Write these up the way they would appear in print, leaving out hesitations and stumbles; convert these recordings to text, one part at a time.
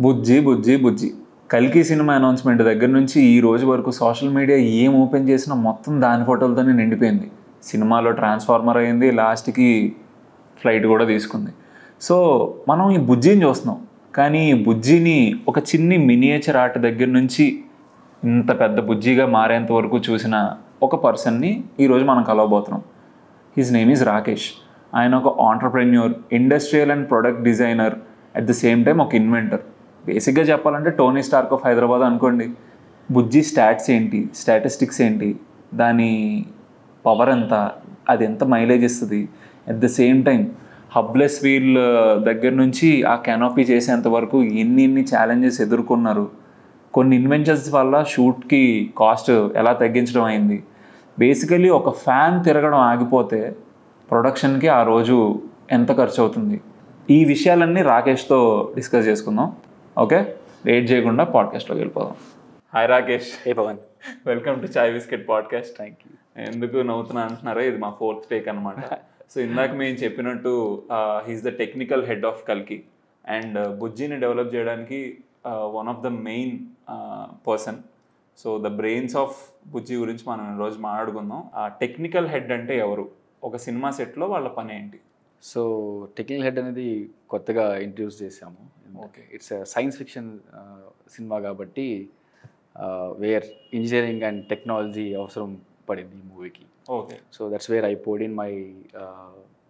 బుజ్జి బుజ్జి బుజ్జి కల్కి cinema announcement దగ్గర నుంచి ఈ రోజు వరకు సోషల్ మీడియా ఏం ఓపెన్ చేసినా మొత్తం దాని ఫోటోలతోనే నిండిపోయింది. సినిమాలో ట్రాన్స్ఫార్మర్ అయింది, లాస్ట్కి ఫ్లైట్ కూడా తీసుకుంది. సో మనం ఈ బుజ్జిని చూస్తున్నాం, కానీ ఈ బుజ్జిని ఒక చిన్ని మినియేచర్ ఆర్ట్ దగ్గర నుంచి ఇంత పెద్ద బుజ్జిగా మారేంత వరకు చూసిన ఒక పర్సన్ని ఈరోజు మనం కలవబోతున్నాం. His name is Rakesh. ఆయన ఒక entrepreneur, industrial and product designer, at the same time ఒక ఇన్వెంటర్. బేసిక్గా చెప్పాలంటే టోనీ స్టార్క్ ఆఫ్ హైదరాబాద్ అనుకోండి. బుజ్జి స్టాట్స్ ఏంటి, స్టాటిస్టిక్స్ ఏంటి, దాని పవర్ ఎంత, అది ఎంత మైలేజ్ ఇస్తుంది, at the same time hubless wheel దగ్గర నుంచి ఆ కెనోపీ చేసేంత వరకు ఎన్ని ఛాలెంజెస్ ఎదుర్కొన్నారు, కొన్ని ఇన్వెన్షన్స్ వల్ల షూట్కి కాస్ట్ ఎలా తగ్గించడం అయింది. బేసికలీ ఒక ఫ్యాన్ తిరగడం ఆగిపోతే ప్రొడక్షన్కి ఆ రోజు ఎంత ఖర్చు అవుతుంది, ఈ విషయాలన్నీ రాకేష్తో డిస్కస్ చేసుకుందాం. ఓకే, లేట్ చేయకుండా పాడ్కాస్ట్లోకి వెళ్ళిపోదాం. Hi Rakesh. Hey Pavan, welcome to chai biscuit podcast. Thank you. ఎందుకు నవ్వుతున్నా అంటున్నారా, ఇది మా 4th టేక్ అనమాట. సో ఇందాక మేము చెప్పినట్టు he's the technical head of కల్కి, అండ్ బుజ్జిని డెవలప్ చేయడానికి one of the main person. So the brains of Bujji గురించి మనం ఈరోజు మాట్లాడుకుందాం. ఆ టెక్నికల్ హెడ్ అంటే ఎవరు, ఒక సినిమా సెట్లో వాళ్ళ పని ఏంటి? సో టెక్నికల్ హెడ్ అనేది కొత్తగా ఇంట్రడ్యూస్ చేసాము. Okay, it's science fiction cinema కాబట్టి వేర్ ఇంజనీరింగ్ అండ్ టెక్నాలజీ అవసరం పడింది ఈ మూవీకి. Okay. So that's where I put in my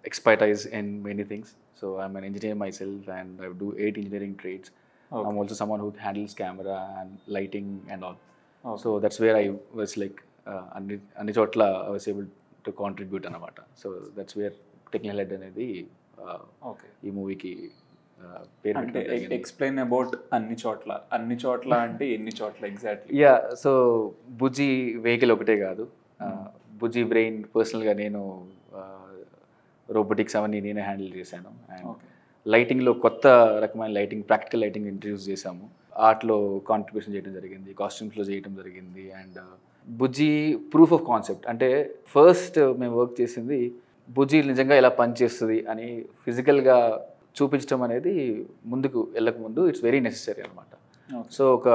expertise in many things. So I'm an engineer myself and I do 8 engineering trades. Okay. I'm also someone who handles camera and lighting and all. Okay. So that's where I was like అన్ని చోట్ల I was able to contribute అనమాట. So that's where technical head అనేది okay ఈ మూవీకి పేరు అంటే explain about అన్ని చోట్ల అంటే ఎన్ని చోట్ల ఎగ్జాక్ట్లీ? యా, సో బుజ్జి వెహికల్ ఒకటే కాదు, బుజ్జి బ్రెయిన్ పర్సనల్గా నేను రోబోటిక్స్ అవన్నీ నేనే హ్యాండిల్ చేశాను. అండ్ లైటింగ్లో కొత్త రకమైన లైటింగ్, ప్రాక్టికల్ లైటింగ్ ఇంట్రడ్యూస్ చేశాము. ఆర్ట్లో కాంట్రిబ్యూషన్ చేయడం జరిగింది, కాస్ట్యూమ్స్లో చేయడం జరిగింది. And Bujji proof of concept అంటే ఫస్ట్ మేము వర్క్ చేసింది బుజ్జి నిజంగా ఎలా పనిచేస్తుంది అని ఫిజికల్గా చూపించడం అనేది ముందుకు వెళ్ళక ముందు ఇట్స్ వెరీ నెసెసరీ అనమాట. సో ఒక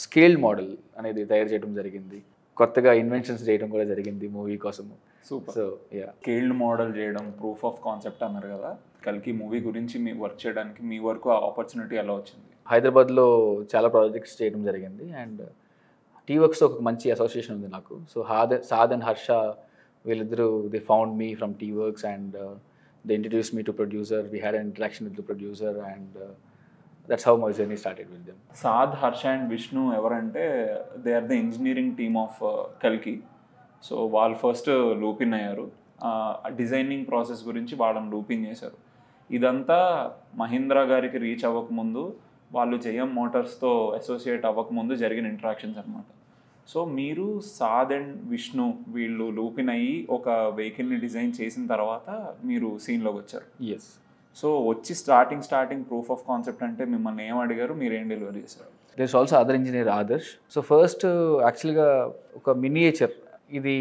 స్కేల్డ్ మోడల్ అనేది తయారు చేయడం జరిగింది, కొత్తగా ఇన్వెన్షన్స్ చేయడం కూడా జరిగింది మూవీ కోసము. Super. So yeah, scaled model చేయడం, ప్రూఫ్ ఆఫ్ కాన్సెప్ట్ అన్నారు కదా. కల్కి మూవీ గురించి మీ వర్క్ చేయడానికి మీ వరకు ఆ ఆపర్చునిటీ ఎలా వచ్చింది? హైదరాబాద్లో చాలా ప్రాజెక్ట్స్ చేయడం జరిగింది అండ్ టీవర్క్స్తో ఒక మంచి అసోసియేషన్ ఉంది నాకు. సో సాద్ అండ్ హర్ష వీళ్ళిద్దరూ they found me from T Works and they introduce me to producer. We had an interaction with the producer and that's how my journey started with them. Saad, Harsha and Vishnu ఎవరంటే they are the engineering team of కల్కి. So వాళ్ళు first loop in అయ్యారు, designing process గురించి వాళ్ళని లూపిన్ చేశారు. ఇదంతా మహీంద్రా గారికి reach అవ్వకముందు, వాళ్ళు జయం మోటార్స్తో అసోసియేట్ అవ్వకముందు జరిగిన ఇంటరాక్షన్స్ అనమాట. సో మీరు సాద్ అండ్ విష్ణు వీళ్ళు లూపిన్ అయ్యి ఒక వెహికల్ని డిజైన్ చేసిన తర్వాత మీరు సీన్లోకి వచ్చారు. ఎస్. సో వచ్చి స్టార్టింగ్ ప్రూఫ్ ఆఫ్ కాన్సెప్ట్ అంటే మిమ్మల్ని ఏం అడిగారు, మీరు ఏం డెలివరీ చేశారు? There is also other engineer Adarsh. So first యాక్చువల్గా ఒక మినియేచర్, ఇది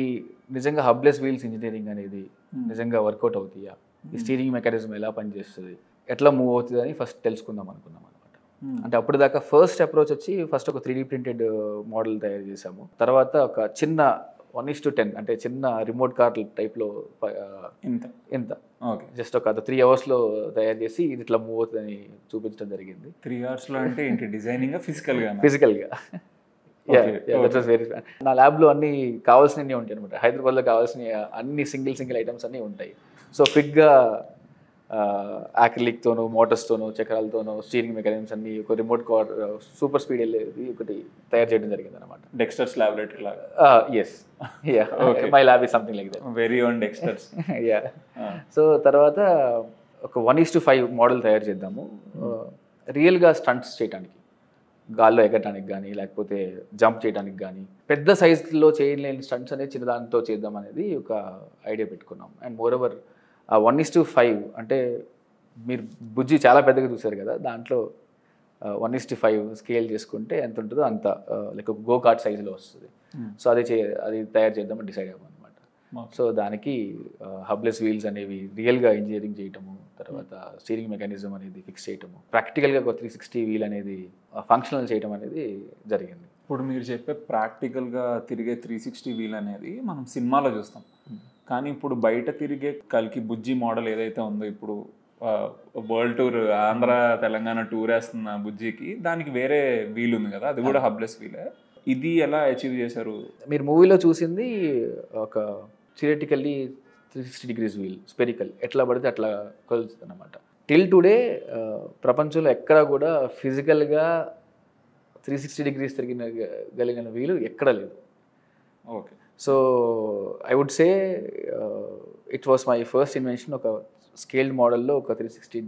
నిజంగా హబ్లెస్ వీల్స్ ఇంజనీరింగ్ అనేది నిజంగా వర్కౌట్ అవుతాయా, ఈ స్టీరింగ్ మెకానిజం ఎలా పనిచేస్తుంది, ఎట్లా మూవ్ అవుతుంది అని ఫస్ట్ తెలుసుకుందాం అనుకున్నాం అనమాట. అంటే అప్పుడు దాకా ఫస్ట్ అప్రోచ్ వచ్చి ఫస్ట్ ఒక 3D ప్రింటెడ్ మోడల్ తయారు చేసాము. తర్వాత ఒక చిన్న 1:10 అంటే చిన్న రిమోట్ కార్ టైప్లో ఇంత ఓకే జస్ట్ ఒక 3 అవర్స్లో తయారు చేసి ఇది ఇట్లా మూవ్ అవుతుందని చూపించడం జరిగింది. 3 అవర్స్లో అంటే ఏంటి, డిజైనింగ్ ఫిజికల్గా? వెరీ. నా ల్యాబ్లో అన్ని కావాల్సినవి ఉంటాయి అనమాట. హైదరాబాద్లో కావాల్సిన అన్ని సింగిల్ ఐటమ్స్ అన్నీ ఉంటాయి. సో ఫిట్గా యాక్రిలిక్తోనూ, మోటార్స్తోనూ, చక్రాలతోనూ, స్టీరింగ్ మెకానిజమ్స్ అన్ని, ఒక రిమోట్ కార్ సూపర్ స్పీడ్ వెళ్ళేది ఒకటి తయారు చేయడం జరిగింది అనమాట. డెక్స్టర్స్ ల్యాబొరేటరీ లాగా? Yes, ya, my lab is something like that. Very own Dexter's. Ya. So తర్వాత ఒక 1:5 మోడల్ తయారు చేద్దాము, రియల్గా స్టంట్స్ చేయడానికి, గాల్లో ఎగరడానికి కానీ లేకపోతే జంప్ చేయడానికి కానీ, పెద్ద సైజులో చేయలేని స్టంట్స్ అనేది చిన్న దాంతో చేద్దాం అనేది ఒక ఐడియా పెట్టుకున్నాం. అండ్ మోర్ ఓవర్ ఆ 1:5 అంటే మీరు బుజ్జి చాలా పెద్దగా చూసారు కదా, దాంట్లో 1:5 స్కేల్ చేసుకుంటే ఎంత ఉంటుందో అంత లైక్ గో కార్ట్ సైజులో వస్తుంది. సో అది తయారు చేద్దామని డిసైడ్ అయ్యాం అనమాట. సో దానికి హబ్లెస్ వీల్స్ అనేవి రియల్గా ఇంజనీరింగ్ చేయటము, తర్వాత స్టీరింగ్ మెకానిజం అనేది ఫిక్స్ చేయటము, ప్రాక్టికల్గా ఒక 360 వీల్ అనేది ఫంక్షనల్ చేయటం అనేది జరిగింది. ఇప్పుడు మీరు చెప్పే ప్రాక్టికల్గా తిరిగే 360 వీల్ అనేది మనం సినిమాలో చూస్తాం, కానీ ఇప్పుడు బయట తిరిగే కల్కి బుజ్జి మోడల్ ఏదైతే ఉందో, ఇప్పుడు world tour Andhra Telangana tour వేస్తున్న బుజ్జికి దానికి వేరే వీల్ ఉంది కదా, అది కూడా హబ్లెస్ వీలే. ఇది ఎలా అచీవ్ చేశారు? మీరు మూవీలో చూసింది ఒక థియరిటికల్లీ 360 degrees వీల్, స్పెరికల్, ఎట్లా పడితే అట్లా కలుస్తుంది అనమాట. టిల్ టుడే ప్రపంచంలో ఎక్కడా కూడా ఫిజికల్గా 360 degrees గలిగిన వీలు ఎక్కడా లేదు. Okay. So I would say it was my first invention. ఒక స్కేల్డ్ మోడల్లో ఒక 360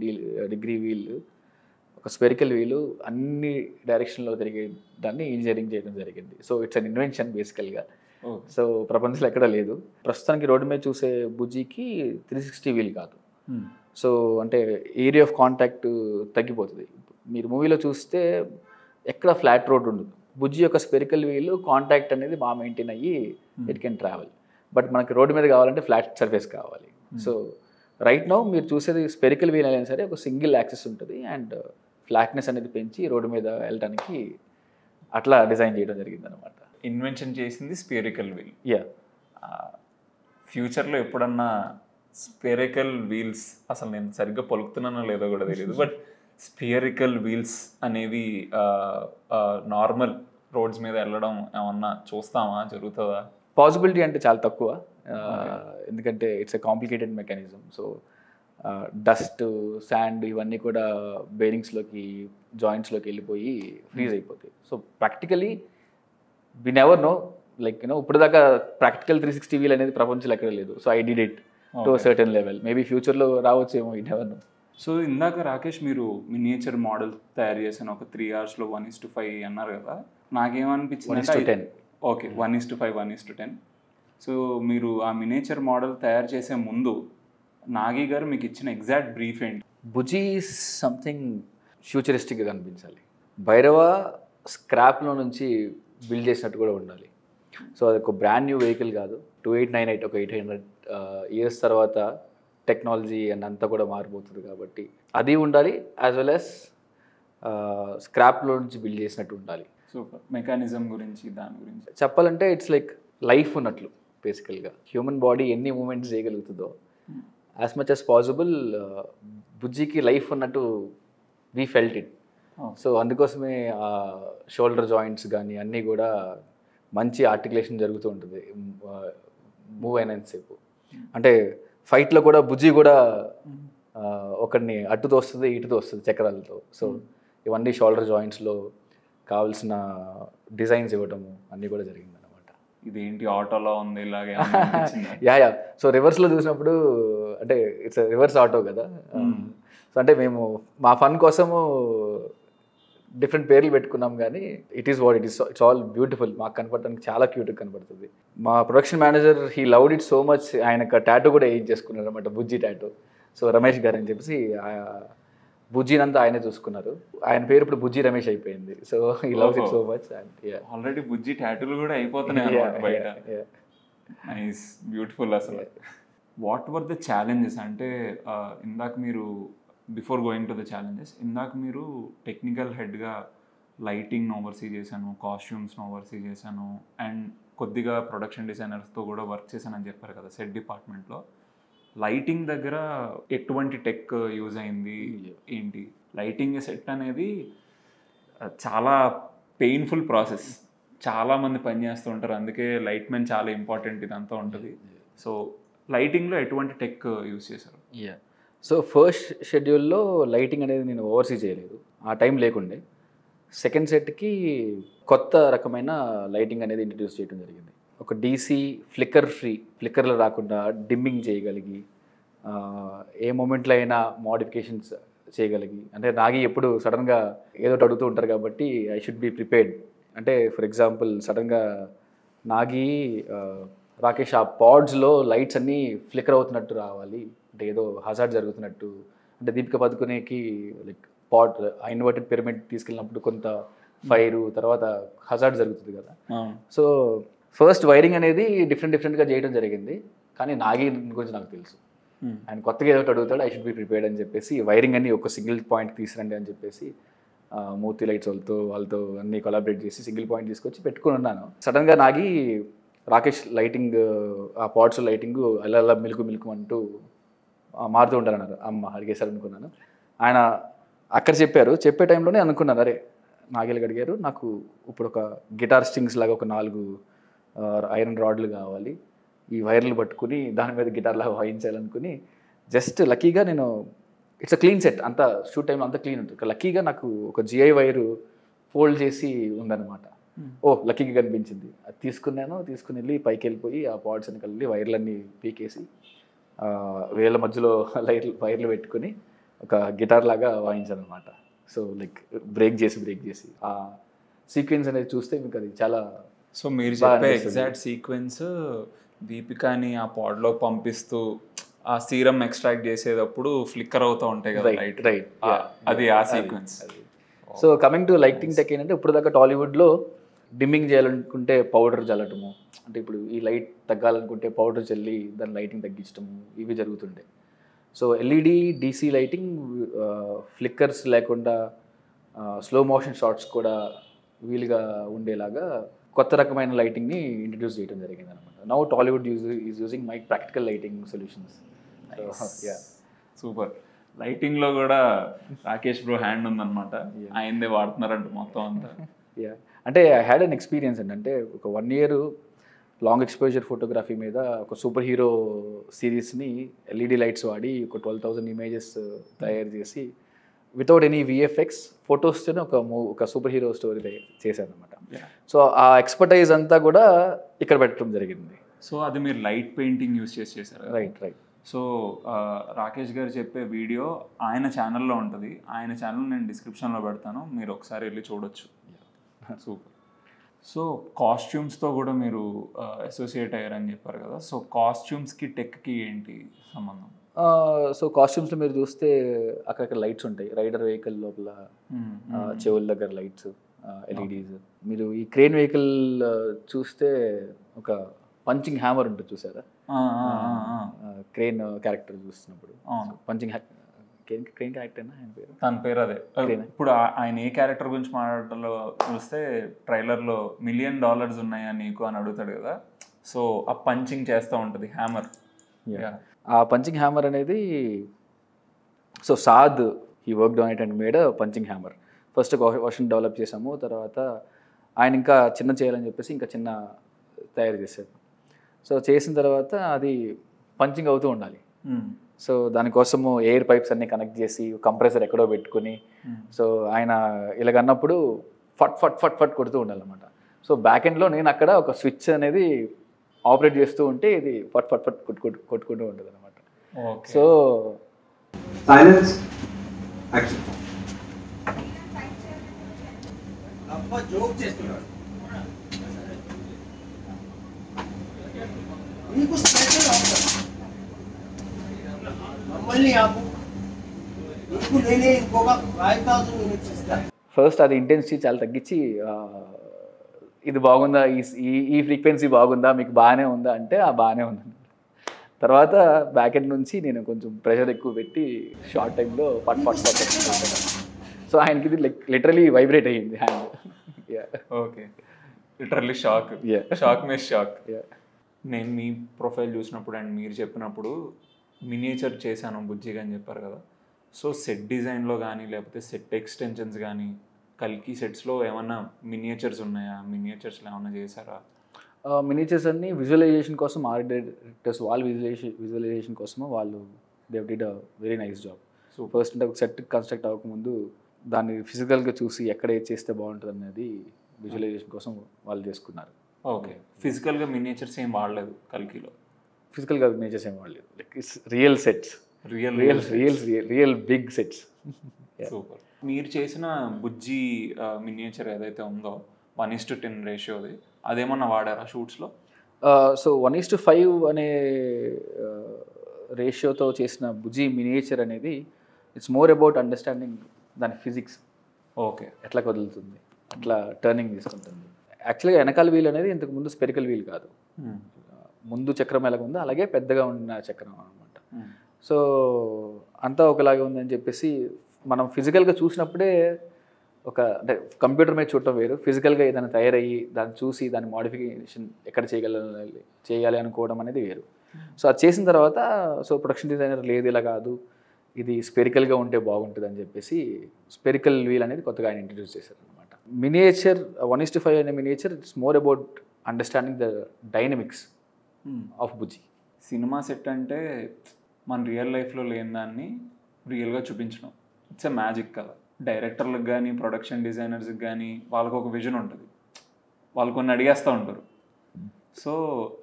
degree వీల్, ఒక స్పెరికల్ వీలు అన్ని డైరెక్షన్లో తిరిగే దాన్ని ఇంజనీరింగ్ చేయడం జరిగింది. సో ఇట్స్ అన్ ఇన్వెన్షన్ బేసికల్గా. సో ప్రపంచంలో ఎక్కడా లేదు. ప్రస్తుతానికి రోడ్డు మీద చూసే బుజ్జికి 360 వీల్ కాదు. సో అంటే ఏరియా ఆఫ్ కాంటాక్ట్ తగ్గిపోతుంది. మీరు మూవీలో చూస్తే ఎక్కడ ఫ్లాట్ రోడ్ ఉండదు. బుజ్జి యొక్క స్పెరికల్ వీల్ కాంటాక్ట్ అనేది బాగా మెయింటైన్ అయ్యి ఇట్ కెన్ ట్రావెల్. బట్ మనకి రోడ్డు మీద కావాలంటే ఫ్లాట్ సర్ఫేస్ కావాలి. సో రైట్ నౌ మీరు చూసేది స్పెరికల్ వీల్ అయినా సరే ఒక సింగిల్ యాక్సెస్ ఉంటుంది అండ్ ఫ్లాట్నెస్ అనేది పెంచి రోడ్డు మీద వెళ్ళడానికి అట్లా డిజైన్ చేయడం జరిగింది అనమాట. ఇన్వెన్షన్ చేసింది స్పెరికల్ వీల్. యా. ఫ్యూచర్లో ఎప్పుడన్నా స్పెరికల్ వీల్స్, అసలు నేను సరిగ్గా పలుకుతున్నానో లేదో కూడా తెలియదు, బట్ స్పియరికల్ వీల్స్ అనేవి నార్మల్ రోడ్స్ మీద వెళ్ళడం ఏమన్నా చూస్తామా, జరుగుతుందా? పాసిబిలిటీ అంటే చాలా తక్కువ, ఎందుకంటే it's a complicated mechanism. So dust, sand ఇవన్నీ కూడా బేరింగ్స్లోకి, జాయింట్స్లోకి వెళ్ళిపోయి ఫ్రీజ్ అయిపోతాయి. So practically we never know, like ఇప్పుడు దాకా ప్రాక్టికల్ 360 వీల్ అనేది ప్రపంచంలో ఎక్కడ లేదు. So I did it to certain level. Maybe ఫ్యూచర్లో రావచ్చేమో, వి నెవర్ నో. సో ఇందాక రాకేష్ మీరు మినియేచర్ మోడల్ తయారు చేసిన ఒక 3 hours లో 1:5 అన్నారు కదా, నాకేమనిపించింది 1:10. ఓకే, 1:5, 1:10. సో మీరు ఆ మినియేచర్ మోడల్ తయారు చేసే ముందు నాగి గారు మీకు ఇచ్చిన ఎగ్జాక్ట్ బ్రీఫ్ ఏంటి? బుజ్జి సంథింగ్ ఫ్యూచరిస్టిక్గా కనిపించాలి. భైరవ స్క్రాప్లో నుంచి బిల్డ్ చేసినట్టు కూడా ఉండాలి. సో అది ఒక బ్రాండ్ న్యూ వెహికల్ కాదు. 2898 ఒక 800 years తర్వాత టెక్నాలజీ అండ్ అంతా కూడా మారిపోతుంది కాబట్టి అది ఉండాలి. యాజ్ వెల్ యాజ్ స్క్రాప్లో నుంచి బిల్డ్ చేసినట్టు ఉండాలి. సూపర్. మెకానిజం గురించి, దాని గురించి చెప్పాలంటే ఇట్స్ లైక్ లైఫ్ ఉన్నట్లు. బేసికల్గా హ్యూమన్ బాడీ ఎన్ని మూమెంట్స్ చేయగలుగుతుందో యాజ్ మచ్ యాజ్ పాసిబుల్ బుజ్జికి లైఫ్ ఉన్నట్టు వీ ఫెల్ట్ ఇట్. సో అందుకోసమే షోల్డర్ జాయింట్స్ కానీ అన్నీ కూడా మంచి ఆర్టికులేషన్ జరుగుతూ ఉంటుంది మూవ్ అయినంతసేపు. అంటే ఫైట్లో కూడా బుజ్జి కూడా ఒకరిని అట్టుతో వస్తుంది, ఇటుతో వస్తుంది చక్రాలతో. సో ఇవన్నీ షోల్డర్ జాయింట్స్లో కావాల్సిన డిజైన్స్ ఇవ్వటము అన్నీ కూడా జరిగింది అనమాట. ఇదేంటి ఆటోలో ఉంది ఇలాగే? యా. సో రివర్స్లో చూసినప్పుడు అంటే ఇట్స్ రివర్స్ ఆటో కదా. సో అంటే మేము మా ఫన్ కోసము డిఫరెంట్ పేర్లు పెట్టుకున్నాం, కానీ it is what it is. It's all beautiful. మాకు కనపడటానికి చాలా క్యూట్గా కనపడుతుంది. మా production manager he loved it so much, ఆయనకు టాటూ కూడా వేయించేసుకున్నారు అనమాట, బుజ్జి టాటూ. సో రమేష్ గారు అని చెప్పేసి బుజ్జినంతా ఆయనే చూసుకున్నారు. ఆయన పేరు ఇప్పుడు బుజ్జి రమేష్ అయిపోయింది. So he loves it so much. Already Bujji టాటూలు కూడా అయిపోతున్నాయి బయట. Nice, beautiful. అసలు వాట్ వర్ ద ఛాలెంజెస్? అంటే ఇందాక మీరు before going to the challenges, ఇందాక మీరు టెక్నికల్ హెడ్గా లైటింగ్ను ఓవర్సీ చేశాను, కాస్ట్యూమ్స్ను ఓవర్సీ చేశాను, అండ్ కొద్దిగా ప్రొడక్షన్ డిజైనర్స్తో కూడా వర్క్ చేశానని చెప్పారు కదా సెట్ డిపార్ట్మెంట్లో. లైటింగ్ దగ్గర ఎటువంటి టెక్ యూజ్ అయింది ఏంటి? లైటింగ్ సెట్ అనేది చాలా పెయిన్ఫుల్ ప్రాసెస్, చాలామంది పని చేస్తూ ఉంటారు, అందుకే లైట్ మెన్ చాలా ఇంపార్టెంట్ ఇదంతా ఉంటుంది. సో లైటింగ్లో ఎటువంటి టెక్ యూజ్ చేశారు? సో ఫస్ట్ షెడ్యూల్లో లైటింగ్ అనేది నేను ఓవర్సీ చేయలేదు, ఆ టైం లేకుండే. సెకండ్ సెట్కి కొత్త రకమైన లైటింగ్ అనేది ఇంట్రడ్యూస్ చేయడం జరిగింది. ఒక డీసీ ఫ్లిక్కర్ ఫ్రీ, ఫ్లిక్కర్లు రాకుండా డిమ్మింగ్ చేయగలిగి, ఏ మూమెంట్లో అయినా మోడిఫికేషన్స్ చేయగలిగి. అంటే నాగి ఎప్పుడు సడన్గా ఏదో అడుగుతూ ఉంటారు కాబట్టి ఐ షుడ్ బి ప్రిపేర్డ్. అంటే ఫర్ ఎగ్జాంపుల్ సడన్గా నాగి రాకేష్ ఆ పాడ్స్లో లైట్స్ అన్నీ ఫ్లిక్కర్ అవుతున్నట్టు రావాలి, అంటే ఏదో హజార్డ్ జరుగుతున్నట్టు. అంటే దీపిక పదుకునేకి లైక్ పాట్ ఇన్వర్టెడ్ పిరమిడ్ తీసుకెళ్ళినప్పుడు కొంత ఫైరు తర్వాత హజార్డ్ జరుగుతుంది కదా. సో ఫస్ట్ వైరింగ్ అనేది డిఫరెంట్గా చేయడం జరిగింది. కానీ నాగి గురించి నాకు తెలుసు. ఆయన కొత్తగా ఏదో అడుగుతాడు, ఐ షుడ్ బి ప్రిపేర్డ్ అని చెప్పేసి వైరింగ్ అన్ని ఒక సింగిల్ పాయింట్ తీసుకురండి అని చెప్పేసి మూర్తి లైట్స్ వాళ్ళతో అన్ని కొలాబరేట్ చేసి సింగిల్ పాయింట్ తీసుకొచ్చి పెట్టుకుని ఉన్నాను. సడన్గా నాగి రాకేష్ లైటింగ్ ఆ పాట్స్ లైటింగ్ అలా అలా మిలుకు అంటూ మారుతూ ఉంటారన్నారు. అమ్మ అడిగేశారు అనుకున్నాను. ఆయన అక్కడ చెప్పే టైంలోనే అనుకున్నాను, అరే నాగేలు అడిగారు, నాకు ఇప్పుడు ఒక గిటార్ స్ట్రింగ్స్ లాగా ఒక 4 ఐరన్ రాడ్లు కావాలి, ఈ వైర్లు పట్టుకుని దాని మీద గిటార్ లాగా వాయించాలనుకుని జస్ట్ లక్కీగా నేను ఇట్స్ అ క్లీన్ సెట్, అంతా షూట్ టైంలో అంతా క్లీన్ ఉంటుంది. లక్కీగా నాకు ఒక జిఐ వైరు ఫోల్డ్ చేసి ఉందన్నమాట. లక్కీగా కనిపించింది. అది తీసుకుని వెళ్ళి పైకి వెళ్ళిపోయి ఆ పాడ్స్ అని కలిపి వైర్లన్నీ పీకేసి వేళ్ళ మధ్యలో వైర్లు పెట్టుకుని ఒక గిటార్ లాగా వాయించాను అనమాట. సో లైక్ బ్రేక్ చేసి ఆ సీక్వెన్స్ అనేది చూస్తే మీకు అది చాలా. సో మీరు చెప్పే ఎగ్జాక్ట్ సీక్వెన్స్ దీపికాని ఆ పాడ్లో పంపిస్తూ ఆ సీరం ఎక్స్ట్రాక్ట్ చేసేటప్పుడు ఫ్లిక్కర్ అవుతూ ఉంటాయి కదా లైట్, రైట్, అది ఆ sequence. So coming to lighting tech ఏంటంటే, ఇప్పుడు దాకా టాలీవుడ్లో డిమ్మింగ్ చేయాలనుకుంటే పౌడర్ చల్లటము, అంటే ఇప్పుడు ఈ లైట్ తగ్గాలనుకుంటే పౌడర్ చల్లి దాని లైటింగ్ తగ్గించడము, ఇవి జరుగుతుండే. సో ఎల్ఈడి డీసీ లైటింగ్ ఫ్లిక్కర్స్ లేకుండా స్లో మోషన్ షాట్స్ కూడా వీలుగా ఉండేలాగా కొత్త రకమైన లైటింగ్ని ఇంట్రడ్యూస్ చేయడం జరిగింది అనమాట. Now Tollywood is using my practical lighting solutions. Super. లైటింగ్లో కూడా రాకేష్ బ్రో హ్యాండ్ ఉందన్నమాట, ఆయనదే వాడుతున్నారంట మొత్తం అంతా. అంటే ఐ హ్యాడ్ అన్ ఎక్స్పీరియన్స్ అంటే ఒక 1 year లాంగ్ ఎక్స్పోజర్ ఫోటోగ్రఫీ మీద ఒక సూపర్ హీరో సిరీస్ని ఎల్ఈడి లైట్స్ వాడి ఒక 12,000 ఇమేజెస్ తయారు చేసి వితౌట్ ఎనీ విఎఫ్ఎక్స్ ఫొటోస్తోనే ఒక సూపర్ హీరో స్టోరీ చేశాను అనమాట. సో ఆ ఎక్స్పర్టైజ్ అంతా కూడా ఇక్కడ పెట్టడం జరిగింది. సో అది మీరు లైట్ పెయింటింగ్ యూస్ చేశారు. రైట్. సో రాకేష్ గారు చెప్పే వీడియో ఆయన ఛానల్లో ఉంటుంది. ఆయన ఛానల్ నేను డిస్క్రిప్షన్లో పెడతాను, మీరు ఒకసారి వెళ్ళి చూడొచ్చు. సూపర్. సో కాస్ట్యూమ్స్తో కూడా మీరు అసోసియేట్ అయ్యారని చెప్పారు కదా, సో కాస్ట్యూమ్స్కి టెక్కి ఏంటి సంబంధం? సో కాస్ట్యూమ్స్లో మీరు చూస్తే అక్కడక్కడ లైట్స్ ఉంటాయి, రైడర్ వెహికల్ లోపల చెవుల దగ్గర లైట్స్, ఎల్ఈడీస్. మీరు ఈ క్రేన్ వెహికల్ చూస్తే ఒక పంచింగ్ హ్యామర్ ఉంటుంది చూసారా, క్రేన్ క్యారెక్టర్ చూస్తున్నప్పుడు పంచింగ్ క్రేన్ క్యారెక్టర్ ఆయన పేరు, తన పేరు అదే. ఇప్పుడు ఆయన ఏ క్యారెక్టర్ గురించి మాట్లాడటంలో చూస్తే ట్రైలర్లో $1 million ఉన్నాయా నీకు అని అడుగుతాడు కదా, సో ఆ పంచింగ్ చేస్తూ ఉంటుంది హ్యామర్. ఆ పంచింగ్ హ్యామర్ అనేది సో సాద్ ఈ work on it and made punching hammer. First version develop చేసాము, తర్వాత ఆయన ఇంకా చిన్న చేయాలని చెప్పేసి ఇంకా చిన్న తయారు చేశారు. సో చేసిన తర్వాత అది పంచింగ్ అవుతూ ఉండాలి. సో దానికోసము ఎయిర్ పైప్స్ అన్ని కనెక్ట్ చేసి కంప్రెసర్ ఎక్కడో పెట్టుకుని, సో ఆయన ఇలాగన్నప్పుడు ఫట్ ఫట్ ఫట్ ఫట్ కొడుతూ ఉండాలన్నమాట. సో బ్యాక్ ఎండ్లో నేను అక్కడ ఒక స్విచ్ అనేది ఆపరేట్ చేస్తూ ఉంటే ఇది ఫట్ ఫట్ ఫట్ కొట్టుకుంటూ ఉంటుంది అనమాట. సో ఫస్ట్ అది ఇంటెన్సిటీ చాలా తగ్గించి ఇది బాగుందా, ఈ ఫ్రీక్వెన్సీ బాగుందా, మీకు బాగానే ఉందా అంటే బాగానే ఉందండి. తర్వాత బ్యాక్ ఎండ్ నుంచి నేను కొంచెం ప్రెషర్ ఎక్కువ పెట్టి షార్ట్ టైంలో పట్ పట్ పట్. సో ఆయనకి ఇది లిటరలీ వైబ్రేట్ అయ్యింది హ్యాండ్. ఓకే, లిటరల్లీ షాక్ మీద షాక్. నేను మీ ప్రొఫైల్ చూసినప్పుడు అండ్ మీరు చెప్పినప్పుడు మినియేచర్ చేశాను బుజ్జిగా అని చెప్పారు కదా, సో సెట్ డిజైన్లో కానీ లేకపోతే సెట్ ఎక్స్టెన్షన్స్ కానీ కల్కి సెట్స్లో ఏమన్నా మినియేచర్స్ ఉన్నాయా? మినియేచర్స్లో ఏమన్నా చేశారా? మినియేచర్స్ అన్ని విజువలైజేషన్ కోసం ఆర్ట్ డైరెక్టర్స్ వాళ్ళు విజువలైజేషన్ కోసము వాళ్ళు they did a very nice job. So first అంటే ఒక సెట్ కన్స్ట్రక్ట్ అవ్వకముందు దాన్ని ఫిజికల్గా చూసి ఎక్కడ ఏది చేస్తే బాగుంటుంది అనేది విజువలైజేషన్ కోసం వాళ్ళు చేసుకున్నారు. ఓకే, ఫిజికల్గా మినియేచర్స్ ఏం వాడలేదు కల్కిలో? ఫిజికల్గా మినియేచర్స్ ఏం వాడలేదు, like it's real sets, real big sets. Super. మీరు చేసిన బుజ్జి మినియేచర్ ఏదైతే ఉందో 1:10 రేషియోది, అదేమన్నా వాడారా షూట్స్లో? సో 1:5 అనే రేషియోతో చేసిన బుజ్జి మినియేచర్ అనేది ఇట్స్ మోర్ అబౌట్ అండర్స్టాండింగ్ దాని ఫిజిక్స్. ఓకే, ఎట్లా కదులుతుంది, అట్లా టర్నింగ్ తీసుకుంటుంది. యాక్చువల్గా వెనకాల వీల్ అనేది ఇంతకు ముందు స్పెరికల్ వీల్ కాదు, ముందు చక్రం ఎలాగ ఉందో అలాగే పెద్దగా ఉన్న చక్రం అనమాట. సో అంతా ఒకలాగే ఉందని చెప్పేసి మనం ఫిజికల్గా చూసినప్పుడే అంటే కంప్యూటర్ మీద చూడటం వేరు, ఫిజికల్గా ఏదైనా తయారయ్యి దాన్ని చూసి దాని మోడిఫికేషన్ ఎక్కడ చేయాలి అనుకోవడం అనేది వేరు. సో అది చేసిన తర్వాత సో ప్రొడక్షన్ డిజైనర్ లేదు ఇలా కాదు, ఇది స్పెరికల్గా ఉంటే బాగుంటుంది అని చెప్పేసి స్పెరికల్ వీల్ అనేది కొత్తగా ఆయన ఇంట్రడ్యూస్ చేశారు అనమాట. మినియేచర్ 1:5 అనే miniature it's more about understanding the dynamics of Bujji. Cinema set అంటే మన రియల్ లైఫ్లో లేని దాన్ని రియల్గా చూపించడం, ఇట్స్ ఎ మ్యాజిక్ కదా. డైరెక్టర్లకు కానీ ప్రొడక్షన్ డిజైనర్స్కి కానీ వాళ్ళకు ఒక విజన్ ఉంటుంది, వాళ్ళు కొన్ని అడిగేస్తూ ఉంటారు. సో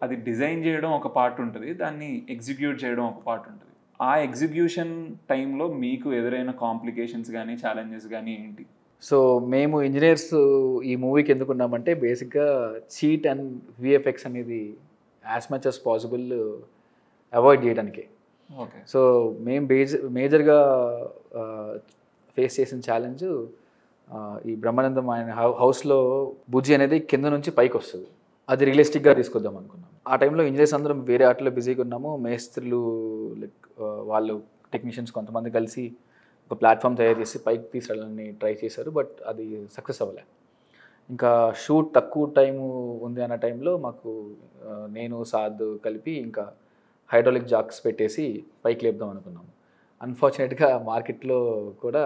అది డిజైన్ చేయడం ఒక పార్ట్ ఉంటుంది, దాన్ని ఎగ్జిక్యూట్ చేయడం ఒక పార్ట్ ఉంటుంది. ఆ ఎగ్జిక్యూషన్ టైంలో మీకు ఎదురైన కాంప్లికేషన్స్ కానీ ఛాలెంజెస్ కానీ ఏంటి? సో మేము ఇంజనీర్స్ ఈ మూవీకి ఎందుకున్నామంటే బేసిక్గా చీట్ అండ్ విఎఫ్ఎక్స్ అనేది as much as possible avoid చేయడానికి. ఓకే. సో మేము మేజర్గా ఫేస్ చేసిన ఛాలెంజ్ ఈ బ్రహ్మానందం ఆయన హౌస్లో బుజ్జి అనేది కింద నుంచి పైకి వస్తుంది, అది రియలిస్టిక్గా తీసుకొద్దాం అనుకున్నాం. ఆ టైంలో ఇంజనీర్స్ అందరం వేరే ఆటలో బిజీగా ఉన్నాము, మేస్త్రులు లైక్ వాళ్ళు టెక్నీషియన్స్ కొంతమంది కలిసి ఒక ప్లాట్ఫామ్ తయారు చేసి పైకి తీసుకెళ్ళాలని ట్రై చేశారు, బట్ అది సక్సెస్ అవ్వలే. ఇంకా షూట్ తక్కువ టైము ఉంది అన్న టైంలో మాకు నేను సాద్ కలిపి ఇంకా హైడ్రాలిక్ జాక్స్ పెట్టేసి పైకి లేపుదాం అనుకున్నాము. అన్ఫార్చునేట్గా మార్కెట్లో కూడా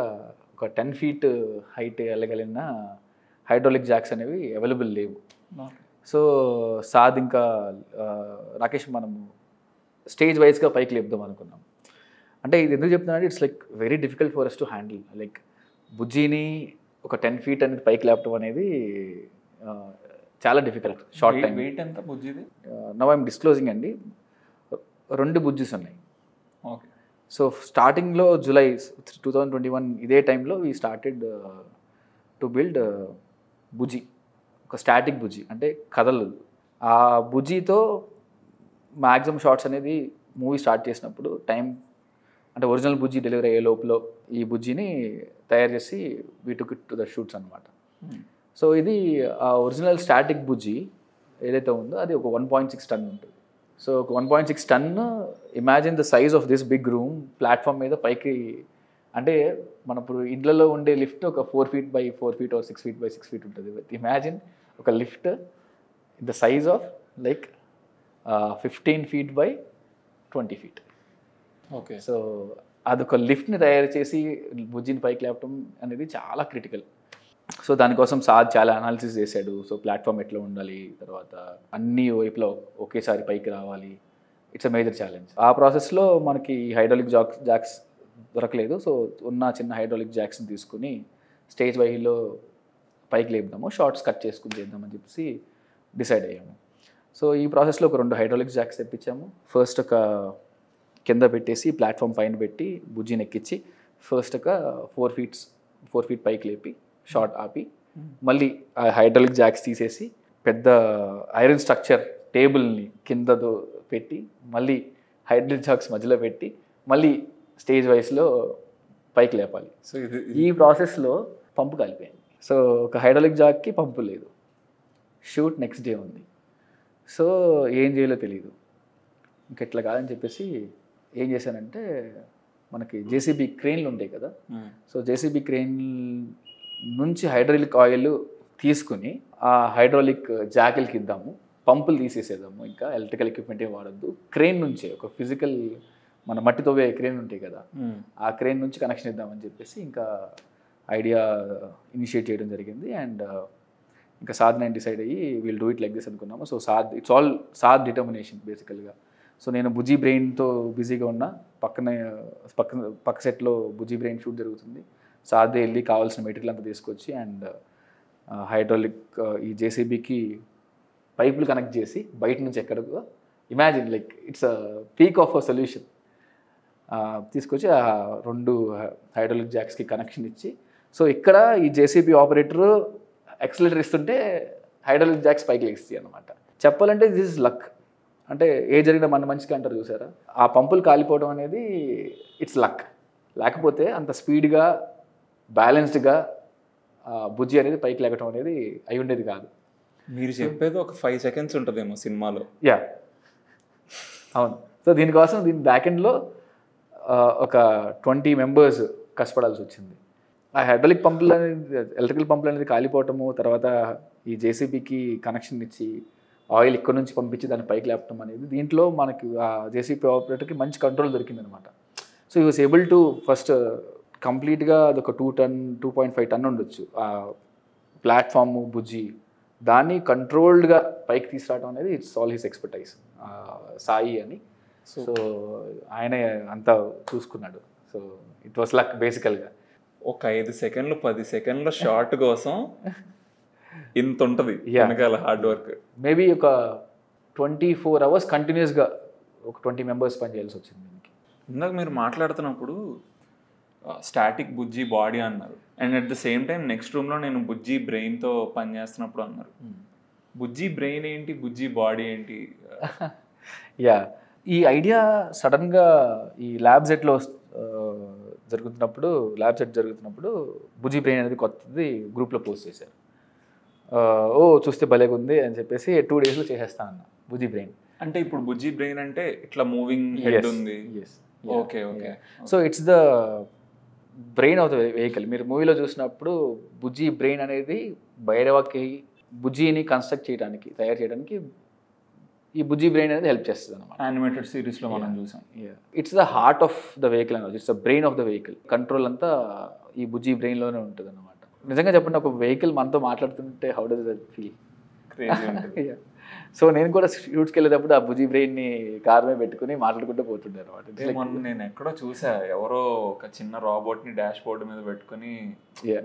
ఒక 10 feet హైట్ వెళ్ళగలిగిన హైడ్రాలిక్ జాక్స్ అనేవి అవైలబుల్ లేవు. సో సాద్ ఇంకా రాకేష్ మనము స్టేజ్ వైజ్గా పైకి లేపుదాం అనుకున్నాం. అంటే ఇది ఎందుకు చెప్తున్నానంటే it's like very difficult for us to handle. Like బుజ్జిని ఒక 10 feet అనేది పైకి లేపడం అనేది చాలా డిఫికల్ట్ షార్ట్ టైం. వెయిట్ ఎంత బుజ్జిది? నవ్ ఐఎమ్ డిస్క్లోజింగ్ అండి, 2 బుజ్జిస్ ఉన్నాయి. ఓకే. సో స్టార్టింగ్లో జూలై 2021 ఇదే టైంలో వీ స్టార్టెడ్ టు బిల్డ్ బుజ్జి, ఒక స్టాటిక్ బుజ్జి అంటే కదలదు. ఆ బుజ్జితో మ్యాక్సిమం షార్ట్స్ అనేది మూవీ స్టార్ట్ చేసినప్పుడు టైం అంటే ఒరిజినల్ బుజ్జి డెలివరీ అయ్యే లోపల ఈ బుజ్జిని తయారు చేసి we took it to the shoots అనమాట. సో ఇది ఆ ఒరిజినల్ స్టాటిక్ బుజ్జి ఏదైతే ఉందో అది ఒక 1.6 ton ఉంటుంది. సో ఒక 1.6 ton, imagine the size of this big room platform మీద పైకి, అంటే మన ఇప్పుడు ఇండ్లలో ఉండే లిఫ్ట్ ఒక 4 feet by 4 feet or 6 feet by 6 feet ఉంటుంది. ఇమాజిన్ ఒక lift the size of like 15 feet by 20 feet. Okay. So అదొక లిఫ్ట్ని తయారు చేసి బుజ్జిని పైకి లేపడం అనేది చాలా క్రిటికల్. సో దానికోసం సాద్ చాలా అనాలిసిస్ చేశాడు. సో ప్లాట్ఫామ్ ఎట్లా ఉండాలి, తర్వాత అన్ని వైపులో ఒకేసారి పైకి రావాలి, ఇట్స్ అ మేజర్ ఛాలెంజ్. ఆ ప్రాసెస్లో మనకి హైడ్రాలిక్ జాక్స్ దొరకలేదు. సో ఉన్న చిన్న హైడ్రాలిక్ జాక్స్ని తీసుకుని స్టేజ్ వైలో పైకి లేపుదాము, షార్ట్స్ కట్ చేసుకుని చేద్దామని చెప్పేసి డిసైడ్ అయ్యాము. సో ఈ ప్రాసెస్లో ఒక 2 హైడ్రాలిక్ జాక్స్ తెప్పించాము. ఫస్ట్ ఒక కింద పెట్టేసి ప్లాట్ఫామ్ పైన పెట్టి బుజ్జిని ఎక్కించి ఫస్ట్ ఒక 4 feet పైకి లేపి షార్ట్ ఆపి మళ్ళీ ఆ హైడ్రాలిక్ జాక్స్ తీసేసి పెద్ద ఐరన్ స్ట్రక్చర్ టేబుల్ని కింద పెట్టి మళ్ళీ హైడ్రాలిక్ జాక్స్ మధ్యలో పెట్టి మళ్ళీ స్టేజ్ వైస్లో పైకి లేపాలి. సో ఇది ఈ ప్రాసెస్లో పంపు కలిపోయింది. సో ఒక హైడ్రాలిక్ జాక్కి పంపు లేదు, షూట్ నెక్స్ట్ డే ఉంది. సో ఏం చేయాలో తెలియదు, ఇంకెట్లా కాదని చెప్పేసి ఏం చేశానంటే మనకి జేసీబీ క్రెయిన్లు ఉంటాయి కదా, సో జేసీబీ క్రెయిన్ నుంచి హైడ్రాలిక్ ఆయిల్ తీసుకుని ఆ హైడ్రాలిక్ జాకిల్కి ఇద్దాము, పంపులు తీసేసేద్దాము, ఇంకా ఎలక్ట్రికల్ ఎక్విప్మెంట్ ఏం వాడద్దు, క్రెయిన్ నుంచే ఒక ఫిజికల్ మన మట్టి తవ్వే క్రెయిన్ ఉంటాయి కదా, ఆ క్రెయిన్ నుంచి కనెక్షన్ ఇద్దామని చెప్పేసి ఇంకా ఐడియా ఇనిషియేట్ చేయడం జరిగింది. అండ్ ఇంకా సాద్ నేను డిసైడ్ అయ్యి we'll do it like this అనుకున్నాము. So it's all Saad determination బేసికల్గా. సో నేను బుజ్జి బ్రెయిన్తో బిజీగా ఉన్నా, పక్క సెట్లో బుజ్జి బ్రెయిన్ షూట్ జరుగుతుంది. సాదే వెళ్ళి కావాల్సిన మెటీరియల్ అంతా తీసుకొచ్చి అండ్ హైడ్రాలిక్ ఈ జేసీబీకి పైపులు కనెక్ట్ చేసి బయట నుంచి ఎక్కడికో imagine like it's a peak of a solution తీసుకొచ్చి ఆ 2 హైడ్రాలిక్ జాక్స్కి కనెక్షన్ ఇచ్చి, సో ఇక్కడ ఈ జేసీబీ ఆపరేటర్ యాక్సిలరేటర్ ఇస్తుంటే హైడ్రాలిక్ జాక్స్ పైకి లెగిస్తాయి అనమాట. చెప్పాలంటే దిస్ ఇస్ లక్. అంటే ఏ జరిగినా మన మంచిగా అంటారు చూసారా, ఆ పంపులు కాలిపోవడం అనేది ఇట్స్ లక్. లేకపోతే అంత స్పీడ్గా బ్యాలెన్స్డ్గా బుజ్జి అనేది పైకి లేకటం అనేది అయి ఉండేది కాదు. మీరు చెప్పేది ఒక 5 seconds ఉంటుందేమో సినిమాలో. యా అవును. సో దీనికోసం దీని బ్యాక్ ఎండ్లో ఒక 20 members కష్టపడాల్సి వచ్చింది. ఆ ఎలక్ట్రికల్ పంపులు అనేది కాలిపోవటము, తర్వాత ఈ జేసీబీకి కనెక్షన్ ఇచ్చి ఆయిల్ ఇక్కడ నుంచి పంపించి దాన్ని పైకి లేపటం అనేది దీంట్లో మనకి ఆ జేసీబీ ఆపరేటర్కి మంచి కంట్రోల్ దొరికిందనమాట. సో ఈ వాస్ ఏబుల్ టు ఫస్ట్ కంప్లీట్గా అదొక 2.5 ton ఉండొచ్చు ఆ ప్లాట్ఫాము బుజ్జి, దాన్ని కంట్రోల్డ్గా పైకి తీసుకురావడం అనేది it's all his expertise Sai అని. సో ఆయన అంతా చూసుకున్నాడు. సో ఇట్ వాస్ లక్ బేసికల్గా. ఒక 5 seconds 10 seconds షార్ట్ కోసం ఇంత ఉంటుంది వెనకాల హార్డ్ వర్క్. మేబీ ఒక 24 hours కంటిన్యూస్గా ఒక 20 members పని చేయాల్సి వచ్చింది దీనికి. ఇందాక మీరు మాట్లాడుతున్నప్పుడు స్టాటిక్ బుజ్జి బాడీ అన్నారు, and at the same time next రూమ్లో నేను బుజ్జి బ్రెయిన్తో పని చేస్తున్నప్పుడు అన్నారు. బుజ్జి బ్రెయిన్ ఏంటి, బుజ్జి బాడీ ఏంటి? యా ఈ ఐడియా సడన్గా ఈ ల్యాబ్ సెట్ జరుగుతున్నప్పుడు బుజ్జి బ్రెయిన్ అనేది కొత్తది గ్రూప్లో పోస్ట్ చేశారు. ఓ చూస్తే భలేగా ఉంది అని చెప్పేసి 2 daysలో చేసేస్తాను అన్న బుజ్జి బ్రెయిన్. అంటే ఇప్పుడు బుజ్జి బ్రెయిన్ అంటే ఇట్లా మూవింగ్ హెడ్ ఉంది. Okay okay. So it's the brain of the vehicle. మీరు మూవీలో చూసినప్పుడు బుజ్జి బ్రెయిన్ అనేది భైరవకి బుజ్జిని కన్స్ట్రక్ట్ చేయడానికి తయారు చేయడానికి ఈ బుజ్జి బ్రెయిన్ అనేది హెల్ప్ చేస్తుంది అనమాట. యానిమేటెడ్ సిరీస్లో మనం చూసాం. It's the heart of the vehicle అనమాట. It's the brain of the vehicle. Control అంతా ఈ బుజ్జి బ్రెయిన్లోనే ఉంటుంది అనమాట. నిజంగా చెప్పండి, ఒక వెహికల్ మనతో మాట్లాడుతుంటే how does that feel? So నేను కూడా షూట్స్కి వెళ్ళేటప్పుడు ఆ బుజ్జి బ్రెయిన్ని కార్ మీద పెట్టుకుని మాట్లాడుకుంటూ పోతుండే అనమాట. నేను ఎక్కడో చూసా, ఎవరో ఒక చిన్న రాబోట్ని డాష్ బోర్డ్ మీద పెట్టుకుని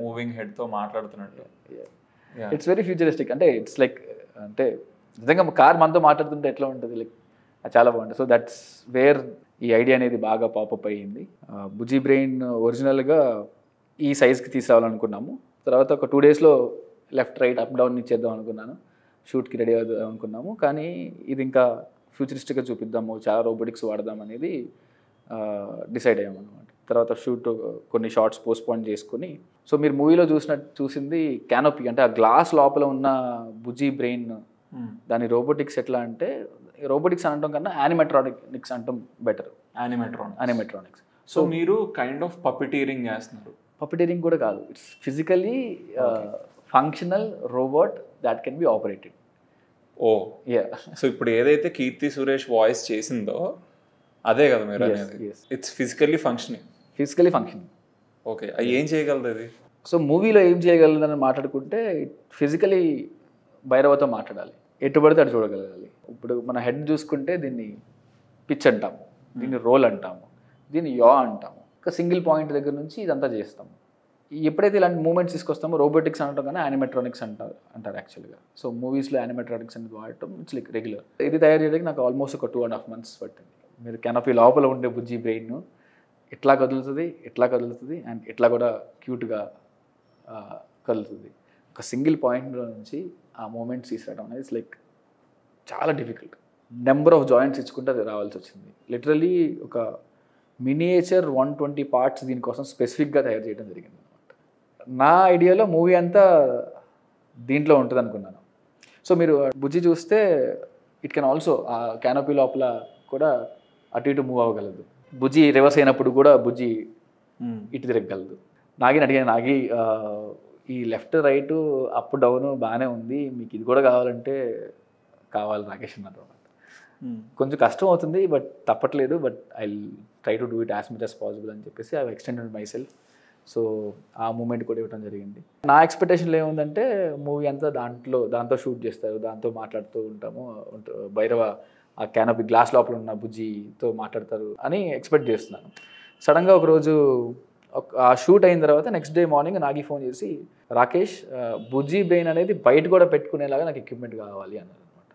మూవింగ్ హెడ్తో మాట్లాడుతున్నట్టు. It's very futuristic. అంటే ఇట్స్ లైక్ అంటే నిజంగా కార్ మనతో మాట్లాడుతుంటే ఎట్లా ఉంటుంది, లైక్ చాలా బాగుంటుంది. సో దట్స్ వేర్ ఈ ఐడియా అనేది బాగా పాపప్ అయ్యింది. బుజ్జి బ్రెయిన్ ఒరిజినల్గా ఈ సైజ్కి తీసుకురావాలనుకున్నాము. తర్వాత ఒక 2 daysలో లెఫ్ట్ రైట్ అప్ డౌన్ ఇచ్చేద్దాం అనుకున్నాను, షూట్కి రెడీ అవుదాం అనుకున్నాము. కానీ ఇది ఇంకా ఫ్యూచరిస్టిక్గా చూపిద్దాము, చాలా రోబోటిక్స్ వాడదాం అనేది డిసైడ్ అయ్యాము అనమాట. తర్వాత షూట్ కొన్ని షార్ట్స్ పోస్ట్పోన్ చేసుకుని, సో మీరు మూవీలో చూసింది క్యానోపీ, అంటే ఆ గ్లాస్ లోపల ఉన్న బుజ్జి బ్రెయిన్, దాని రోబోటిక్స్ ఎట్లా అంటే రోబోటిక్స్ అనటం కన్నా యానిమెట్రానిక్స్ అనటం బెటర్. యానిమెట్రానిక్స్. సో మీరు కైండ్ ఆఫ్ పప్పిటీరింగ్ చేస్తున్నారు. పప్పిటీరింగ్ కూడా కాదు, it's physically functional robot that can be operated. Oh ya. So ఇప్పుడు ఏదైతే కీర్తి సురేష్ వాయిస్ చేసిందో అదే కదా మీరు అనేది? It's physically functioning. ఓకే, అది ఏం చేయగలదు అది? సో మూవీలో ఏం చేయగలదని మాట్లాడుకుంటే ఫిజికలీ భైరవతో మాట్లాడాలి, ఎటు పడితే అటు చూడగలగాలి. ఇప్పుడు మన హెడ్ చూసుకుంటే దీన్ని పిచ్ అంటాము, దీన్ని రోల్ అంటాము, దీన్ని యా అంటాము. ఒక సింగిల్ పాయింట్ దగ్గర నుంచి ఇదంతా చేస్తాము. ఎప్పుడైతే ఇలాంటి మూమెంట్స్ తీసుకొస్తామో రోబోటిక్స్ అనటం కానీ యానిమెట్రానిక్స్ అంటారు యాక్చువల్గా. సో మూవీస్లో యానిమెట్రానిక్స్ అనేది వాడటం ఇట్స్ లైక్ రెగ్యులర్. ఇది తయారు చేయడానికి నాకు ఆల్మోస్ట్ ఒక 2.5 months పట్టింది. మీరు కెనపీ లోపల ఉండే బుజ్జి బ్రెయిన్ ఎట్లా కదులుతుంది అండ్ ఎట్లా కూడా క్యూట్గా కదులుతుంది. ఒక సింగిల్ పాయింట్లో నుంచి ఆ మూమెంట్స్ తీసుకురావడం అనేది ఇట్స్ లైక్ చాలా డిఫికల్ట్. నెంబర్ ఆఫ్ జాయింట్స్ ఇచ్చుకుంటే అది రావాల్సి వచ్చింది. లిటరలీ ఒక మినియేచర్ 120 parts దీనికోసం స్పెసిఫిక్గా తయారు చేయడం జరిగింది అనమాట. నా ఐడియాలో మూవీ అంతా దీంట్లో ఉంటుంది అనుకున్నాను. సో మీరు బుజ్జి చూస్తే ఇట్ కెన్ ఆల్సో ఆ క్యానోపీ లోపల కూడా అటు ఇటు మూవ్ అవ్వగలదు. బుజ్జి రివర్స్ అయినప్పుడు కూడా బుజ్జి ఇటు తిరగగలదు. నాగిని అడిగాను, నాగి ఈ లెఫ్ట్ రైట్ అప్ డౌన్ బాగానే ఉంది, మీకు ఇది కూడా కావాలి రాకేష్ అన్నారు. కొంచెం కష్టం అవుతుంది బట్ తప్పట్లేదు, but I try to do it as much as possible అని చెప్పేసి I extended myself. So ఆ మూమెంట్ కూడా ఇవ్వడం జరిగింది. నా ఎక్స్పెక్టేషన్లో ఏముందంటే మూవీ అంతా దాంతో షూట్ చేస్తారు, దాంతో మాట్లాడుతూ ఉంటాము, భైరవ ఆ క్యానోపీ గ్లాస్ లోపల ఉన్న బుజ్జితో మాట్లాడతారు అని ఎక్స్పెక్ట్ చేస్తున్నాను. సడన్గా ఒకరోజు ఆ షూట్ అయిన తర్వాత next day morning Nagi phone చేసి, రాకేష్ బుజ్జి బ్రెయిన్ అనేది బయట కూడా పెట్టుకునేలాగా నాకు ఎక్విప్మెంట్ కావాలి అన్నారు అనమాట.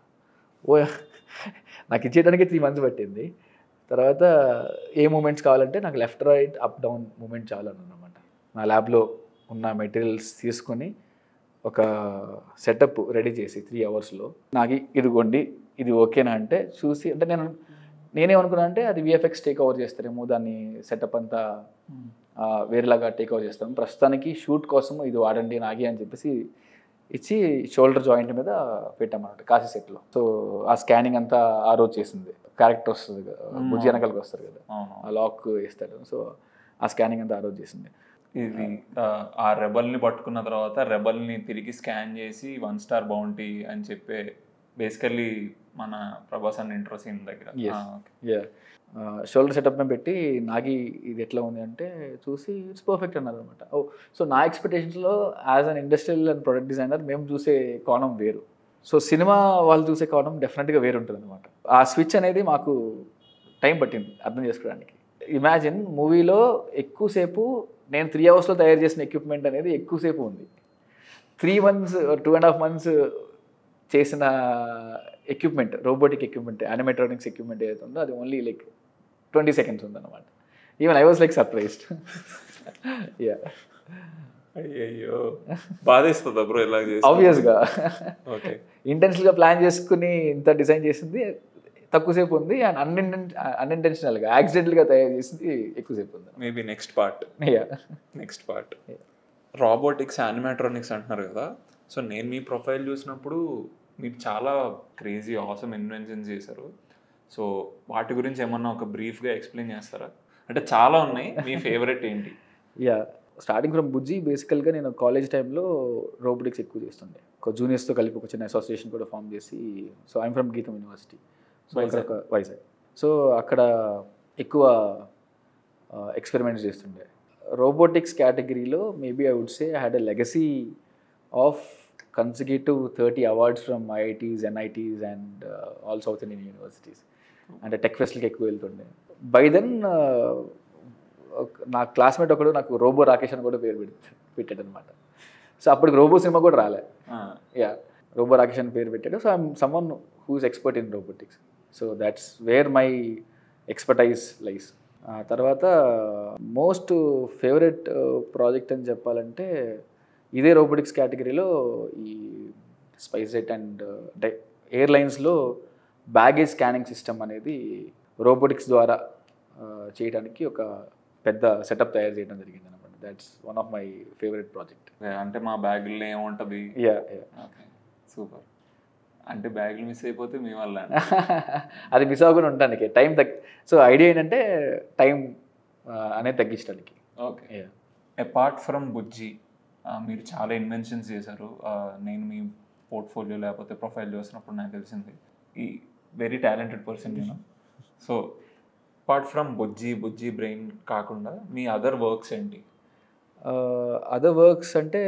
ఓ నాకు ఇచ్చేయడానికి 3 months పట్టింది. తర్వాత ఏ మూమెంట్స్ కావాలంటే నాకు left right up down movement చాలన్నమాట. నా ల్యాబ్లో ఉన్న మెటీరియల్స్ తీసుకొని ఒక సెటప్ రెడీ చేసి 3 hours నాకు ఇదిగోండి ఇది ఓకేనా అంటే చూసి, అంటే నేనేమనుకున్నా అంటే అది VFX టేక్ ఓవర్ చేస్తారేమో, దాన్ని సెటప్ అంతా వేరేలాగా టేక్ ఓవర్ చేస్తాము, ప్రస్తుతానికి షూట్ కోసం ఇది వాడండి నాగి అని చెప్పేసి ఇచ్చి షోల్డర్ జాయింట్ మీద పెట్టామన్నమాట కాశీ సెట్లో. సో ఆ స్కానింగ్ అంతా ఆ రోజు చేసింది. క్యారెక్టర్ వస్తుంది కదా, బుజ్జి వెనకాలకి వస్తారు కదా, ఆ లాక్ వేస్తాడు. సో ఆ స్కానింగ్ అంతా ఆ రోజు చేసింది. ఇది ఆ రెబల్ని పట్టుకున్న తర్వాత రెబల్ని తిరిగి స్కాన్ చేసి 1 స్టార్ బౌంటీ అని చెప్పే బేసికల్లీ మన ప్రభాస్ అన్న ఇంట్రో సీన్ దగ్గర. షోల్డర్ సెటప్ మీద పెట్టి నాగి ఇది ఎట్లా ఉంది అంటే చూసి ఇట్స్ పర్ఫెక్ట్ అన్నారు అనమాట. ఓ సో నా ఎక్స్పెక్టేషన్స్లో as an industrial and product designer మేము చూసే కోణం వేరు. సో సినిమా వాళ్ళు చూసే కోణం డెఫినెట్గా వేరు ఉంటుంది అనమాట. ఆ స్విచ్ అనేది మాకు టైం పట్టింది అర్థం చేసుకోవడానికి. ఇమాజిన్ మూవీలో ఎక్కువసేపు నేను 3 అవర్స్లో తయారు చేసిన ఎక్విప్మెంట్ అనేది ఎక్కువసేపు ఉంది. 3 months 2.5 months చేసిన equipment, robotic equipment, animatronics equipment ఏదైతే ఉందో అది ఓన్లీ లైక్ 20 seconds ఉందన్నమాట. Even I was like surprised. Yeah అయ్యో బాధేస్తుందా బ్రో ఇలా చేసి? ఆబ్వియస్గా ఓకే, ఇంటెన్షనల్గా ప్లాన్ చేసుకుని ఇంత డిజైన్ చేసింది తక్కువసేపు ఉంది, అండ్ అన్ఇంటెన్షనల్గా యాక్సిడెంటల్గా తయారు చేసింది ఎక్కువసేపు ఉంది. Maybe next part robotics animatronics అంటున్నారు కదా. సో నేను మీ ప్రొఫైల్ చూసినప్పుడు మీరు చాలా క్రేజీ ఆసమ్ ఇన్వెన్షన్స్ చేశారు. సో వాటి గురించి ఏమన్నా ఒక బ్రీఫ్గా ఎక్స్ప్లెయిన్ చేస్తారా? అంటే చాలా ఉన్నాయి, మీ ఫేవరెట్ ఏంటి? యా స్టార్టింగ్ ఫ్రమ్ బుజ్జి బేసికల్గా నేను కాలేజ్ టైంలో రోబోటిక్స్ ఎక్కువ చేస్తుండే. ఒక జూనియర్స్తో కలిపి ఒక చిన్న అసోసియేషన్ కూడా ఫామ్ చేసి, so I'm from Gitam university, so అక్కడ వైజాగ్. సో అక్కడ ఎక్కువ ఎక్స్పెరిమెంట్స్ చేస్తుండే. రోబోటిక్స్ కేటగిరీలో maybe I would say I had a legacy of consecutive 30 awards from IITs, NITs and all South Indian universities. అంటే టెక్ ఫెస్ట్లకి ఎక్కువ వెళ్తుండే. బై దెన్ నా క్లాస్మేట్ ఒకడు నాకు రోబో రాకేష్ అని కూడా పేరు పెట్టాడు అనమాట. సో అప్పటికి రోబో సినిమా కూడా రాలే. యా రోబో రాకేష్ అని పేరు పెట్టాడు. So I'm someone who is expert in robotics. So that's where my expertise lies. తర్వాత మోస్ట్ ఫేవరెట్ ప్రాజెక్ట్ అని చెప్పాలంటే ఇదే రోబోటిక్స్ కేటగిరీలో ఈ స్పైస్జెట్ అండ్ ఎయిర్లైన్స్లో బ్యాగేజ్ స్కానింగ్ సిస్టమ్ అనేది రోబోటిక్స్ ద్వారా చేయడానికి ఒక పెద్ద సెటప్ తయారు చేయడం జరిగింది అనమాట. That's one of my favourite project. అంటే మా బ్యాగుల్లో ఏముంటుంది? Yeah okay, super. అంటే బ్యాగులు మిస్ అయిపోతే మీ వల్ల అది మిస్ అవ్వకుండా ఉండడానికి టైం సో ఐడియా ఏంటంటే టైం అనేది తగ్గించడానికి. ఓకే, అపార్ట్ ఫ్రమ్ బుజ్జి మీరు చాలా ఇన్వెన్షన్స్ చేశారు. నేను మీ పోర్ట్ఫోలియో లేకపోతే ప్రొఫైల్ చూసినప్పుడు నాకు తెలిసింది ఈ వెరీ టాలెంటెడ్ పర్సన్ నేను. So apart from Bujji brain కాకుండా మీ అదర్ వర్క్స్ ఏంటి? అదర్ వర్క్స్ అంటే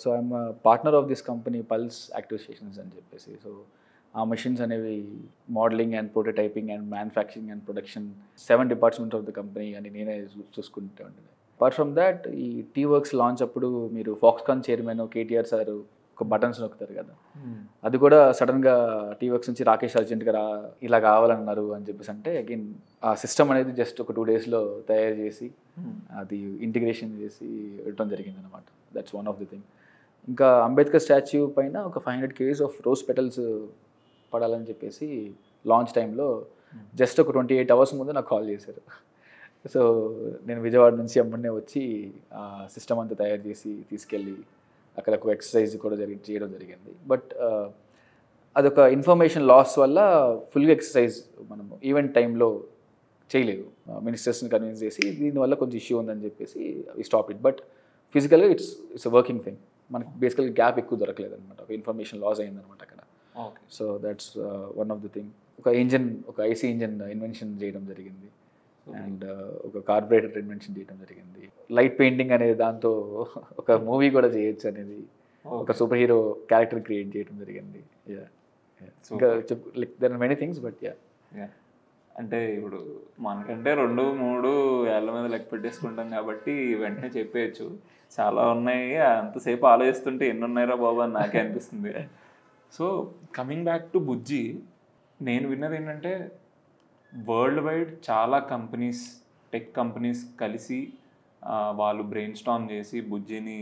so I'm partner of this company pulse active stations అని చెప్పేసి. సో ఆ మెషిన్స్ అనేవి modelling and prototyping and manufacturing and production 7 departments of the company అని నేనే చూసుకుంటూ ఉంటుంది. అపార్ట్ ఫ్రమ్ దాట్ ఈ టీ వర్క్స్ లాంచ్ అప్పుడు మీరు ఫాక్స్కాన్ చైర్మన్ కేటీఆర్ సార్ ఒక బటన్స్ నొక్కుతారు కదా, అది కూడా సడన్గా టీ వర్క్స్ నుంచి రాకేష్ అర్జెంట్గా ఇలా కావాలన్నారు అని చెప్పేసి అంటే అగైన్ ఆ సిస్టమ్ అనేది జస్ట్ ఒక 2 daysలో తయారు చేసి అది ఇంటిగ్రేషన్ చేసి ఇవ్వడం జరిగింది అనమాట. That's one of the thing. ఇంకా అంబేద్కర్ స్టాచ్యూ పైన ఒక 500 kgs ఆఫ్ రోజ్ పెటల్స్ పడాలని చెప్పేసి లాంచ్ టైంలో జస్ట్ ఒక 28 hours ముందు నాకు కాల్ చేశారు. సో నేను విజయవాడ నుంచి అమ్మనే వచ్చి ఆ సిస్టమ్ అంతా తయారు చేసి తీసుకెళ్ళి అక్కడ ఒక ఎక్సర్సైజ్ కూడా చేయడం జరిగింది. బట్ అదొక ఇన్ఫర్మేషన్ లాస్ వల్ల ఫుల్గా ఎక్సర్సైజ్ మనము ఈవెంట్ టైంలో చేయలేదు. మినిస్టర్స్ని కన్విన్స్ చేసి దీనివల్ల కొంచెం ఇష్యూ ఉందని చెప్పేసి స్టాప్ ఇట్. బట్ ఫిజికల్గా ఇట్స్ వర్కింగ్ థింగ్. మనకి బేసికల్గా గ్యాప్ ఎక్కువ దొరకలేదు అనమాట, ఒక ఇన్ఫర్మేషన్ లాస్ అయిందనమాట అక్కడ. So that's one of the thing. ఒక ఐసీ ఇంజన్ ఇన్వెన్షన్ చేయడం జరిగింది అండ్ ఒక కార్బొరేటర్ ఇన్వెన్షన్ చేయడం జరిగింది. లైట్ పెయింటింగ్ అనేది దాంతో ఒక మూవీ కూడా చేయొచ్చు అనేది ఒక సూపర్ హీరో క్యారెక్టర్ క్రియేట్ చేయడం జరిగింది. ఇంకా there are many things but అంటే ఇప్పుడు మనకంటే 2-3 ఏళ్ళ మీద లెక్క పెట్టేసుకుంటాం కాబట్టి వెంటనే చెప్పేయచ్చు. చాలా ఉన్నాయి, అంతసేపు ఆలోచిస్తుంటే ఎన్ని ఉన్నాయిరా బాబు అని నాకే అనిపిస్తుంది. సో కమింగ్ బ్యాక్ టు బుజ్జి, నేను విన్నది ఏంటంటే వరల్డ్ వైడ్ చాలా కంపెనీస్, టెక్ కంపెనీస్ కలిసి వాళ్ళు బ్రెయిన్ స్టార్మ్ చేసి బుజ్జిని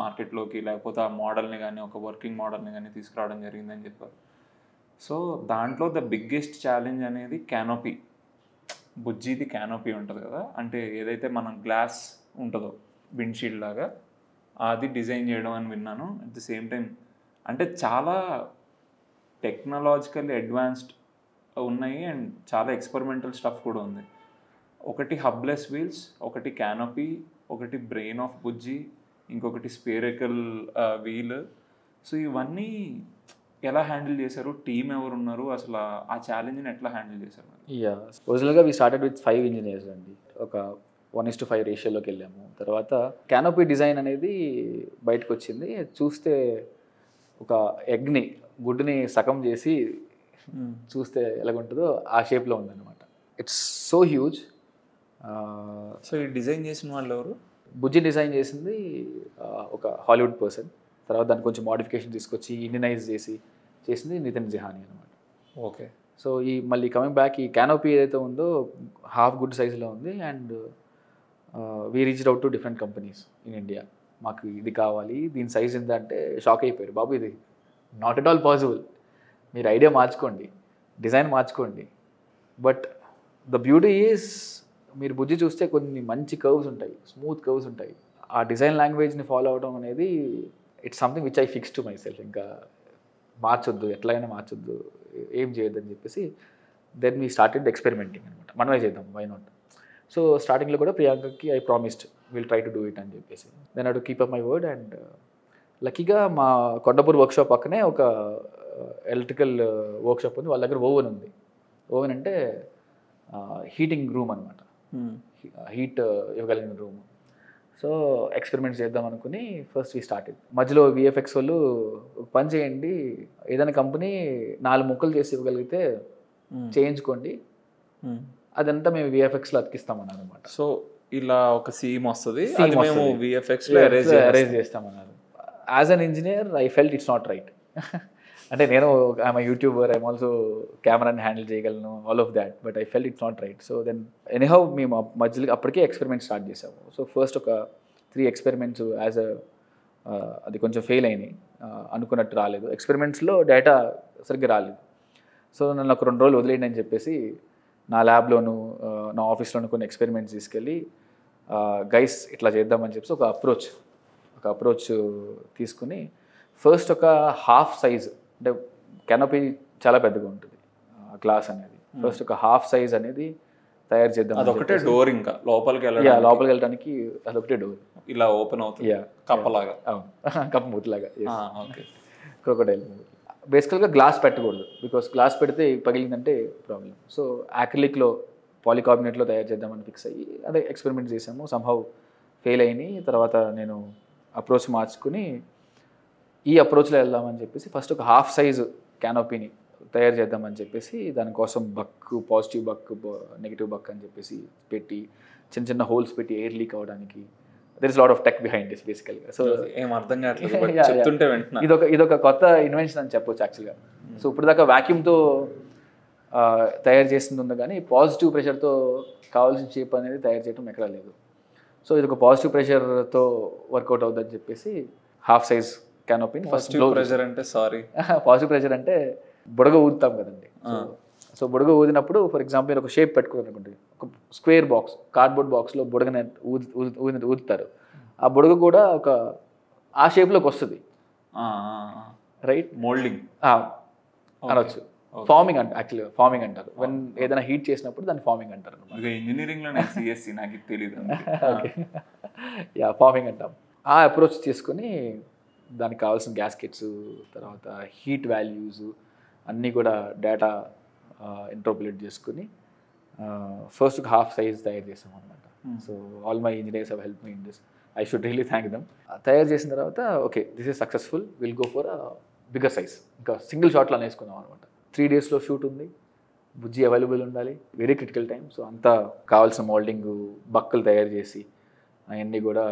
మార్కెట్లోకి లేకపోతే ఆ మోడల్ని కానీ ఒక వర్కింగ్ మోడల్ని కానీ తీసుకురావడం జరిగిందని చెప్పారు. సో దాంట్లో ద బిగ్గెస్ట్ ఛాలెంజ్ అనేది క్యానోపీ. బుజ్జిది క్యానోపీ ఉంటుంది కదా, అంటే ఏదైతే మనం గ్లాస్ ఉంటుందో విండ్షీల్డ్ లాగా అది డిజైన్ చేయడం అని విన్నాను. అట్ ది సేమ్ టైం అంటే చాలా టెక్నాలజికల్ అడ్వాన్స్డ్ ఉన్నాయి అండ్ చాలా ఎక్స్పెరిమెంటల్ స్టఫ్ కూడా ఉంది. ఒకటి హబ్లెస్ వీల్స్, ఒకటి క్యానోపీ, ఒకటి బ్రెయిన్ ఆఫ్ బుజ్జి, ఇంకొకటి స్పేరికల్ వీల్. సో ఇవన్నీ ఎలా హ్యాండిల్ చేశారు? టీమ్ ఎవరు ఉన్నారు? అసలు ఆ ఛాలెంజ్ని ఎట్లా హ్యాండిల్ చేశారు? ఒరిజినల్గా వీ స్టార్టెడ్ విత్ 5 ఇంజనీర్స్ అండి. ఒక 1:5 రేషియోలోకి వెళ్ళాము. తర్వాత క్యానోపీ డిజైన్ అనేది బయటకు వచ్చింది. చూస్తే ఒక ఎగ్ని, గుడ్డుని సగం చేసి చూస్తే ఎలాగుంటుందో ఆ షేప్లో ఉందన్నమాట. It's so huge. సో ఈ డిజైన్ చేసిన వాళ్ళు ఎవరు? బుజ్జి డిజైన్ చేసింది ఒక హాలీవుడ్ పర్సన్. తర్వాత దాన్ని కొంచెం మోడిఫికేషన్ తీసుకొచ్చి ఇండియనైజ్ చేసింది నితిన్ జిహానీ అనమాట. ఓకే. సో ఈ మళ్ళీ కమింగ్ బ్యాక్, ఈ క్యానోపీ ఏదైతే ఉందో హాఫ్ గుడ్ సైజులో ఉంది. And we reached out to different companies in India. మాకు ఇది కావాలి, దీని సైజ్ ఎంత అంటే షాక్ అయిపోయారు. బాబు ఇది నాట్ ఎట్ ఆల్ పాసిబుల్, మీరు ఐడియా మార్చుకోండి, డిజైన్ మార్చుకోండి. బట్ ద బ్యూటీ ఈజ్, మీరు బుజ్జి చూస్తే కొన్ని మంచి కర్వ్స్ ఉంటాయి, స్మూత్ కర్వ్స్ ఉంటాయి. ఆ డిజైన్ లాంగ్వేజ్ని ఫాలో అవడం అనేది it's something which I fix to my self. ఇంకా మార్చొద్దు, ఎట్లయినా మార్చొద్దు, ఏం చేయొద్దని చెప్పేసి దెన్ వీ స్టార్టెడ్ ఎక్స్పెరిమెంటింగ్ అనమాట. మనమే చేద్దాం, వై నాట్. సో స్టార్టింగ్లో కూడా ప్రియాంకకి I promised will try to do it అని చెప్పేసి. Then I to keep up my word. And లక్కీగా మా కొండపూర్ వర్క్షాప్ పక్కనే ఒక ఎలక్ట్రికల్ వర్క్షాప్ ఉంది. వాళ్ళ దగ్గర ఓవెన్ ఉంది. ఓవెన్ అంటే హీటింగ్ రూమ్ అనమాట, హీట్ ఇవ్వగలిగిన రూమ్. సో ఎక్స్పెరిమెంట్స్ చేద్దాం అనుకుని ఫస్ట్ వీ స్టార్టెడ్. మధ్యలో విఎఫ్ఎక్స్ వాళ్ళు పని చేయండి, ఏదైనా కంపెనీ 4 ముక్కలు చేసి ఇవ్వగలిగితే చేయించుకోండి, అదంతా మేము విఎఫ్ఎక్స్లో అతికిస్తామన్నారు అనమాట. సో ఇలా ఒక సీమ్ వస్తుంది, మేము విఎఫ్ఎక్స్లో అరేంజ్ చేస్తామన్నారు. As an engineer I felt it's not right. అంటే నేను ఐఎమ్ యూట్యూబర్, ఐఎమ్ ఆల్సో కెమెరాని హ్యాండిల్ చేయగలను, all of that. But I felt it's not right. So then anyhow మేము మధ్యలో అప్పటికే ఎక్స్పెరిమెంట్ స్టార్ట్ చేసాము. సో ఫస్ట్ ఒక 3 ఎక్స్పెరిమెంట్స్ అది కొంచెం ఫెయిల్ అయినాయి, అనుకున్నట్టు రాలేదు. ఎక్స్పెరిమెంట్స్లో డేటా సరిగ్గా రాలేదు. సో నన్ను ఒక 2 రోజులు వదిలేయండి అని చెప్పేసి నా ల్యాబ్లోను నా ఆఫీస్లోను కొన్ని ఎక్స్పెరిమెంట్స్ తీసుకెళ్ళి గైస్ ఇట్లా చేద్దామని చెప్పేసి ఒక అప్రోచ్ తీసుకుని ఫస్ట్ ఒక హాఫ్ సైజ్, అంటే కెనోపీ చాలా పెద్దగా ఉంటుంది గ్లాస్ అనేది, ఫస్ట్ ఒక హాఫ్ సైజ్ అనేది తయారు చేద్దాం. అదొకటే డోర్, ఇంకా లోపలికి వెళ్ళడానికి అదొకటే డోర్, ఇలా ఓపెన్ అవుతుంది, కప్పలాగా. కప్ప మూతిలాగా, క్రొకడైల్. బేసికల్గా గ్లాస్ పెట్టకూడదు, బికాస్ గ్లాస్ పెడితే పగిలిందంటే ప్రాబ్లం. సో యాక్రిలిక్లో, పాలికార్బోనేట్లో తయారు చేద్దామని ఫిక్స్ అయ్యి అదే ఎక్స్పెరిమెంట్ చేసాము. సంహౌ ఫెయిల్ అయినాయి. తర్వాత నేను అప్రోచ్ మార్చుకుని ఈ అప్రోచ్లో వెళ్దామని చెప్పేసి ఫస్ట్ ఒక హాఫ్ సైజు క్యానోపీని తయారు చేద్దామని చెప్పేసి దానికోసం పాజిటివ్ బక్, నెగిటివ్ బక్ అని చెప్పేసి పెట్టి చిన్న హోల్స్ పెట్టి ఎయిర్ లీక్ అవ్వడానికి. There is lot of tech behind this బేసికల్గా. సో ఏం అర్థం కావట్లేదు, ఇదొక కొత్త ఇన్వెన్షన్ అని చెప్పొచ్చు యాక్చువల్గా. సో ఇప్పుడు దాకా వాక్యూమ్తో తయారు చేసింది ఉంది, కానీ పాజిటివ్ ప్రెషర్తో కావాల్సిన షేప్ అనేది తయారు చేయడం ఎక్కడా లేదు. సో ఇది ఒక పాజిటివ్ ప్రెషర్తో వర్కౌట్ అవుతుందని చెప్పేసి హాఫ్ సైజ్ క్యానోపీని ఫస్ట్. ప్రెషర్ అంటే పాజిటివ్ ప్రెషర్ అంటే బుడగ ఊదుతాం కదండి. సో బుడగ ఊదినప్పుడు ఫర్ ఎగ్జాంపుల్ మీరు ఒక షేప్ పెట్టుకోవాలనుకుంటే, ఒక స్క్వేర్ బాక్స్, కార్డ్బోర్డ్ బాక్స్లో బుడగని ఊదుతారు. ఆ బుడగ కూడా ఒక ఆ షేప్లోకి వస్తుంది, రైట్? మోల్డింగ్ అనొచ్చు. ఫార్మింగ్ అంటే యాక్చువల్గా ఫార్మింగ్ అంటారు. వెన్ ఏదైనా హీట్ చేసినప్పుడు దాన్ని ఫార్మింగ్ అంటారు. ఇంజనీరింగ్లో సిఎస్సి నాకు తెలియదు. ఓకే, ఫార్మింగ్ అంటాం. ఆ అప్రోచ్ తీసుకుని దానికి కావాల్సిన గ్యాస్కెట్స్, తర్వాత హీట్ వాల్యూస్ అన్నీ కూడా డేటా ఇంటర్పోలేట్ చేసుకుని ఫస్ట్ ఒక హాఫ్ సైజ్ తయారు చేసాం అనమాట. So all my engineers have help me in this. I should really thank them. తయారు చేసిన తర్వాత okay this is successful, will go for bigger size. ఇంకా సింగిల్ షాట్లో అనేసుకున్నాం అనమాట. 3 daysలో షూట్ ఉంది, బుజ్జి అవైలబుల్ ఉండాలి, వెరీ క్రిటికల్ టైం. సో అంతా కావాల్సిన మోల్డింగ్, బక్కలు తయారు చేసి అవన్నీ కూడా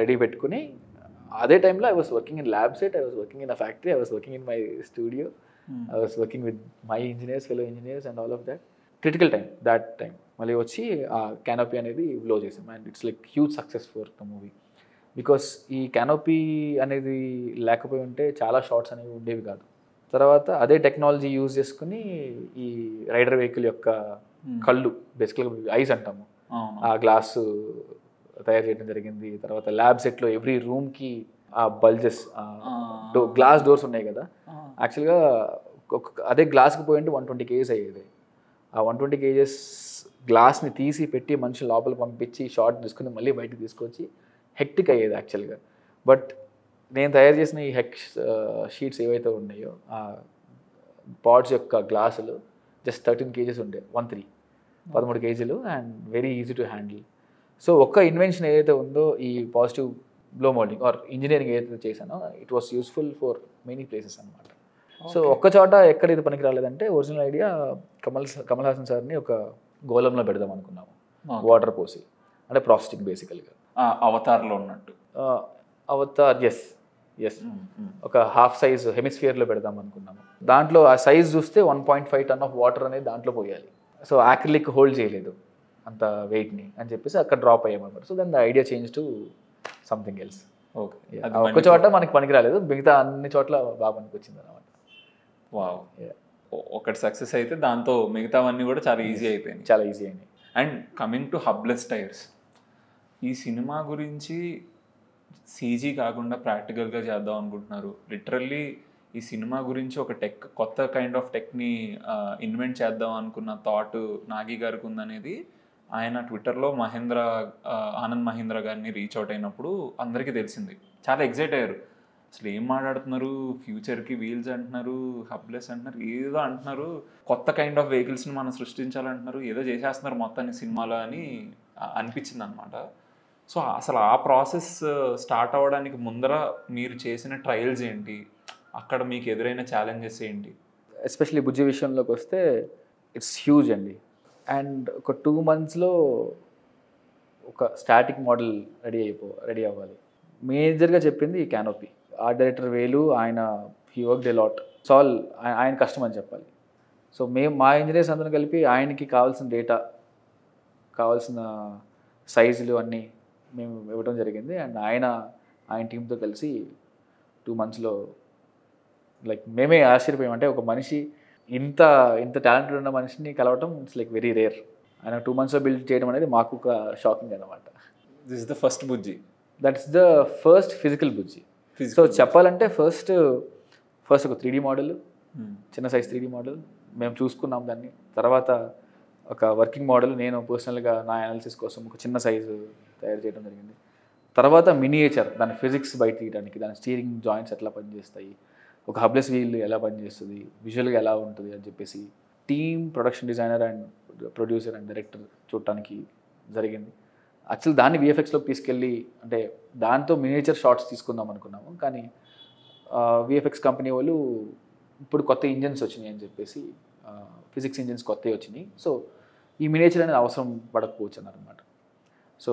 రెడీ పెట్టుకుని, అదే టైంలో I was working in lab set, I was working in a factory, I was working in my studio, I was working with my engineers, fellow engineers and all of that. Critical time, that time మళ్ళీ వచ్చి ఆ canopy అనేది blow చేసాం. And it's like huge success for the movie. Because ఈ canopy అనేది లేకపోయి ఉంటే చాలా షార్ట్స్ అనేవి ఉండేవి కాదు. తర్వాత అదే టెక్నాలజీ యూజ్ చేసుకుని ఈ రైడర్ వెహికల్ యొక్క కళ్ళు, బేసికల్గా ఐస్ అంటాము, ఆ గ్లాసు తయారు చేయడం జరిగింది. తర్వాత ల్యాబ్ సెట్లో ఎవ్రీ రూమ్కి ఆ బల్జెస్ గ్లాస్ డోర్స్ ఉన్నాయి కదా, యాక్చువల్గా అదే గ్లాస్కి పోయింటే 120 kgs అయ్యేది. ఆ 120 kgs గ్లాస్ని తీసి పెట్టి మనిషి లోపల పంపించి షార్ట్ తీసుకుని మళ్ళీ బయటకు తీసుకొచ్చి హెక్టిక్ అయ్యేది యాక్చువల్గా. బట్ నేను తయారు చేసిన ఈ షీట్స్ ఏవైతే ఉన్నాయో ఆ పాడ్స్ యొక్క గ్లాసులు జస్ట్ 13 kgs ఉండే 13 kgs and very easy to handle. So ఒక్క ఇన్వెన్షన్ ఏదైతే ఉందో ఈ positive blow moulding or engineering ఏదైతే చేశానో it was useful for many places అనమాట. సో ఒక్క చోట ఎక్కడ ఇది పనికి రాలేదంటే ఒరిజినల్ ఐడియా కమల్ హాసన్ సార్ని ఒక గోళంలో పెడదాం అనుకున్నాము, వాటర్ పోసి, అంటే ప్రాసెసింగ్ బేసికల్గా అవతార్లో ఉన్నట్టు. అవతార్ ఎస్ ఒక హాఫ్ సైజ్ హెమిస్ఫియర్లో పెడదాం అనుకున్నాము. దాంట్లో ఆ సైజ్ చూస్తే 1.5 ton ఆఫ్ వాటర్ అనేది దాంట్లో పోయాలి. సో యాక్రిలిక్ హోల్డ్ చేయలేదు అంత వెయిట్ని అని చెప్పేసి అక్కడ డ్రాప్ అయ్యామన్నమాట. So then the idea change to something else. Okay, ఒక్క చోట మనకి పనికి రాలేదు, మిగతా అన్ని చోట్ల బాగా పనికి వచ్చింది అనమాట. వావ్, ఒకటి సక్సెస్ అయితే దాంతో మిగతావన్నీ కూడా చాలా ఈజీ అయిపోయింది. చాలా ఈజీ అయింది. అండ్ కమింగ్ టు హబ్లెస్ టైర్స్, ఈ సినిమా గురించి సీజీ కాకుండా ప్రాక్టికల్గా చేద్దాం అనుకుంటున్నారు. లిటరల్లీ ఈ సినిమా గురించి ఒక కొత్త కైండ్ ఆఫ్ టెక్ని ఇన్వెంట్ చేద్దాం అనుకున్న థాట్ నాగి గారికి ఉందనేది ఆయన ట్విట్టర్లో ఆనంద్ మహీంద్రా గారిని రీచ్ అవుట్ అయినప్పుడు అందరికీ తెలిసింది. చాలా ఎగ్జైట్ అయ్యారు. అసలు ఏం మాట్లాడుతున్నారు, ఫ్యూచర్కి వీల్స్ అంటున్నారు, హబ్లెస్ అంటున్నారు, ఏదో అంటున్నారు, కొత్త కైండ్ ఆఫ్ వెహికల్స్ని మనం సృష్టించాలంటున్నారు, ఏదో చేసేస్తున్నారు మొత్తాన్ని సినిమాలో అని అనిపించింది అనమాట. సో అసలు ఆ ప్రాసెస్ స్టార్ట్ అవ్వడానికి ముందర మీరు చేసిన ట్రయల్స్ ఏంటి, అక్కడ మీకు ఎదురైన ఛాలెంజెస్ ఏంటి? ఎస్పెషలీ బుజ్జి విషయంలోకి వస్తే ఇట్స్ హ్యూజ్ అండి. అండ్ ఒక 2 monthsలో ఒక స్టాటిక్ మోడల్ రెడీ అవ్వాలి. మేజర్గా చెప్పింది ఈ క్యానోపీ. ఆర్ట్ డైరెక్టర్ వేలు ఆయన హీ వర్క్ డే లాట్. సాల్ ఆయన కష్టం అని చెప్పాలి. సో మా ఇంజనీర్స్ అందరం కలిపి ఆయనకి కావాల్సిన డేటా, కావాల్సిన సైజులు అన్నీ మేము ఇవ్వడం జరిగింది. అండ్ ఆయన టీంతో కలిసి 2 monthsలో లైక్ మేమే ఆశ్చర్యపోయాం. అంటే ఒక మనిషి ఇంత టాలెంటెడ్ ఉన్న మనిషిని కలవటం ఇట్స్ లైక్ వెరీ రేర్. ఆయన 2 monthsలో బిల్డ్ చేయడం అనేది మాకు ఒక షాకింగ్ అనమాట. This is the first Bujji, that's the first physical Bujji. So చెప్పాలంటే ఫస్ట్ ఒక 3D మోడల్, చిన్న సైజ్ 3D మోడల్ మేము చూసుకున్నాం. దాన్ని తర్వాత ఒక వర్కింగ్ మోడల్ నేను పర్సనల్గా నా అనాలిసిస్ కోసం ఒక చిన్న సైజు తయారు చేయడం జరిగింది. తర్వాత మినియేచర్, దాని ఫిజిక్స్ బయట తీయడానికి, దాని స్టీరింగ్ జాయింట్స్ ఎట్లా పనిచేస్తాయి, ఒక హబ్లెస్ వీల్ ఎలా పనిచేస్తుంది, విజువల్గా ఎలా ఉంటుంది అని చెప్పేసి team, production designer and producer and director చూడటానికి జరిగింది. యాక్చువల్ దాన్ని విఎఫ్ఎక్స్లోకి తీసుకెళ్ళి అంటే దాంతో మినియేచర్ షార్ట్స్ తీసుకుందాం అనుకున్నాము. కానీ విఎఫ్ఎక్స్ కంపెనీ వాళ్ళు ఇప్పుడు కొత్త ఇంజిన్స్ వచ్చినాయి అని చెప్పేసి ఫిజిక్స్ ఇంజిన్స్ కొత్తవి వచ్చినాయి. సో ఈ మినియేచర్ అనేది అవసరం పడకపోవచ్చు అన్నారనమాట. సో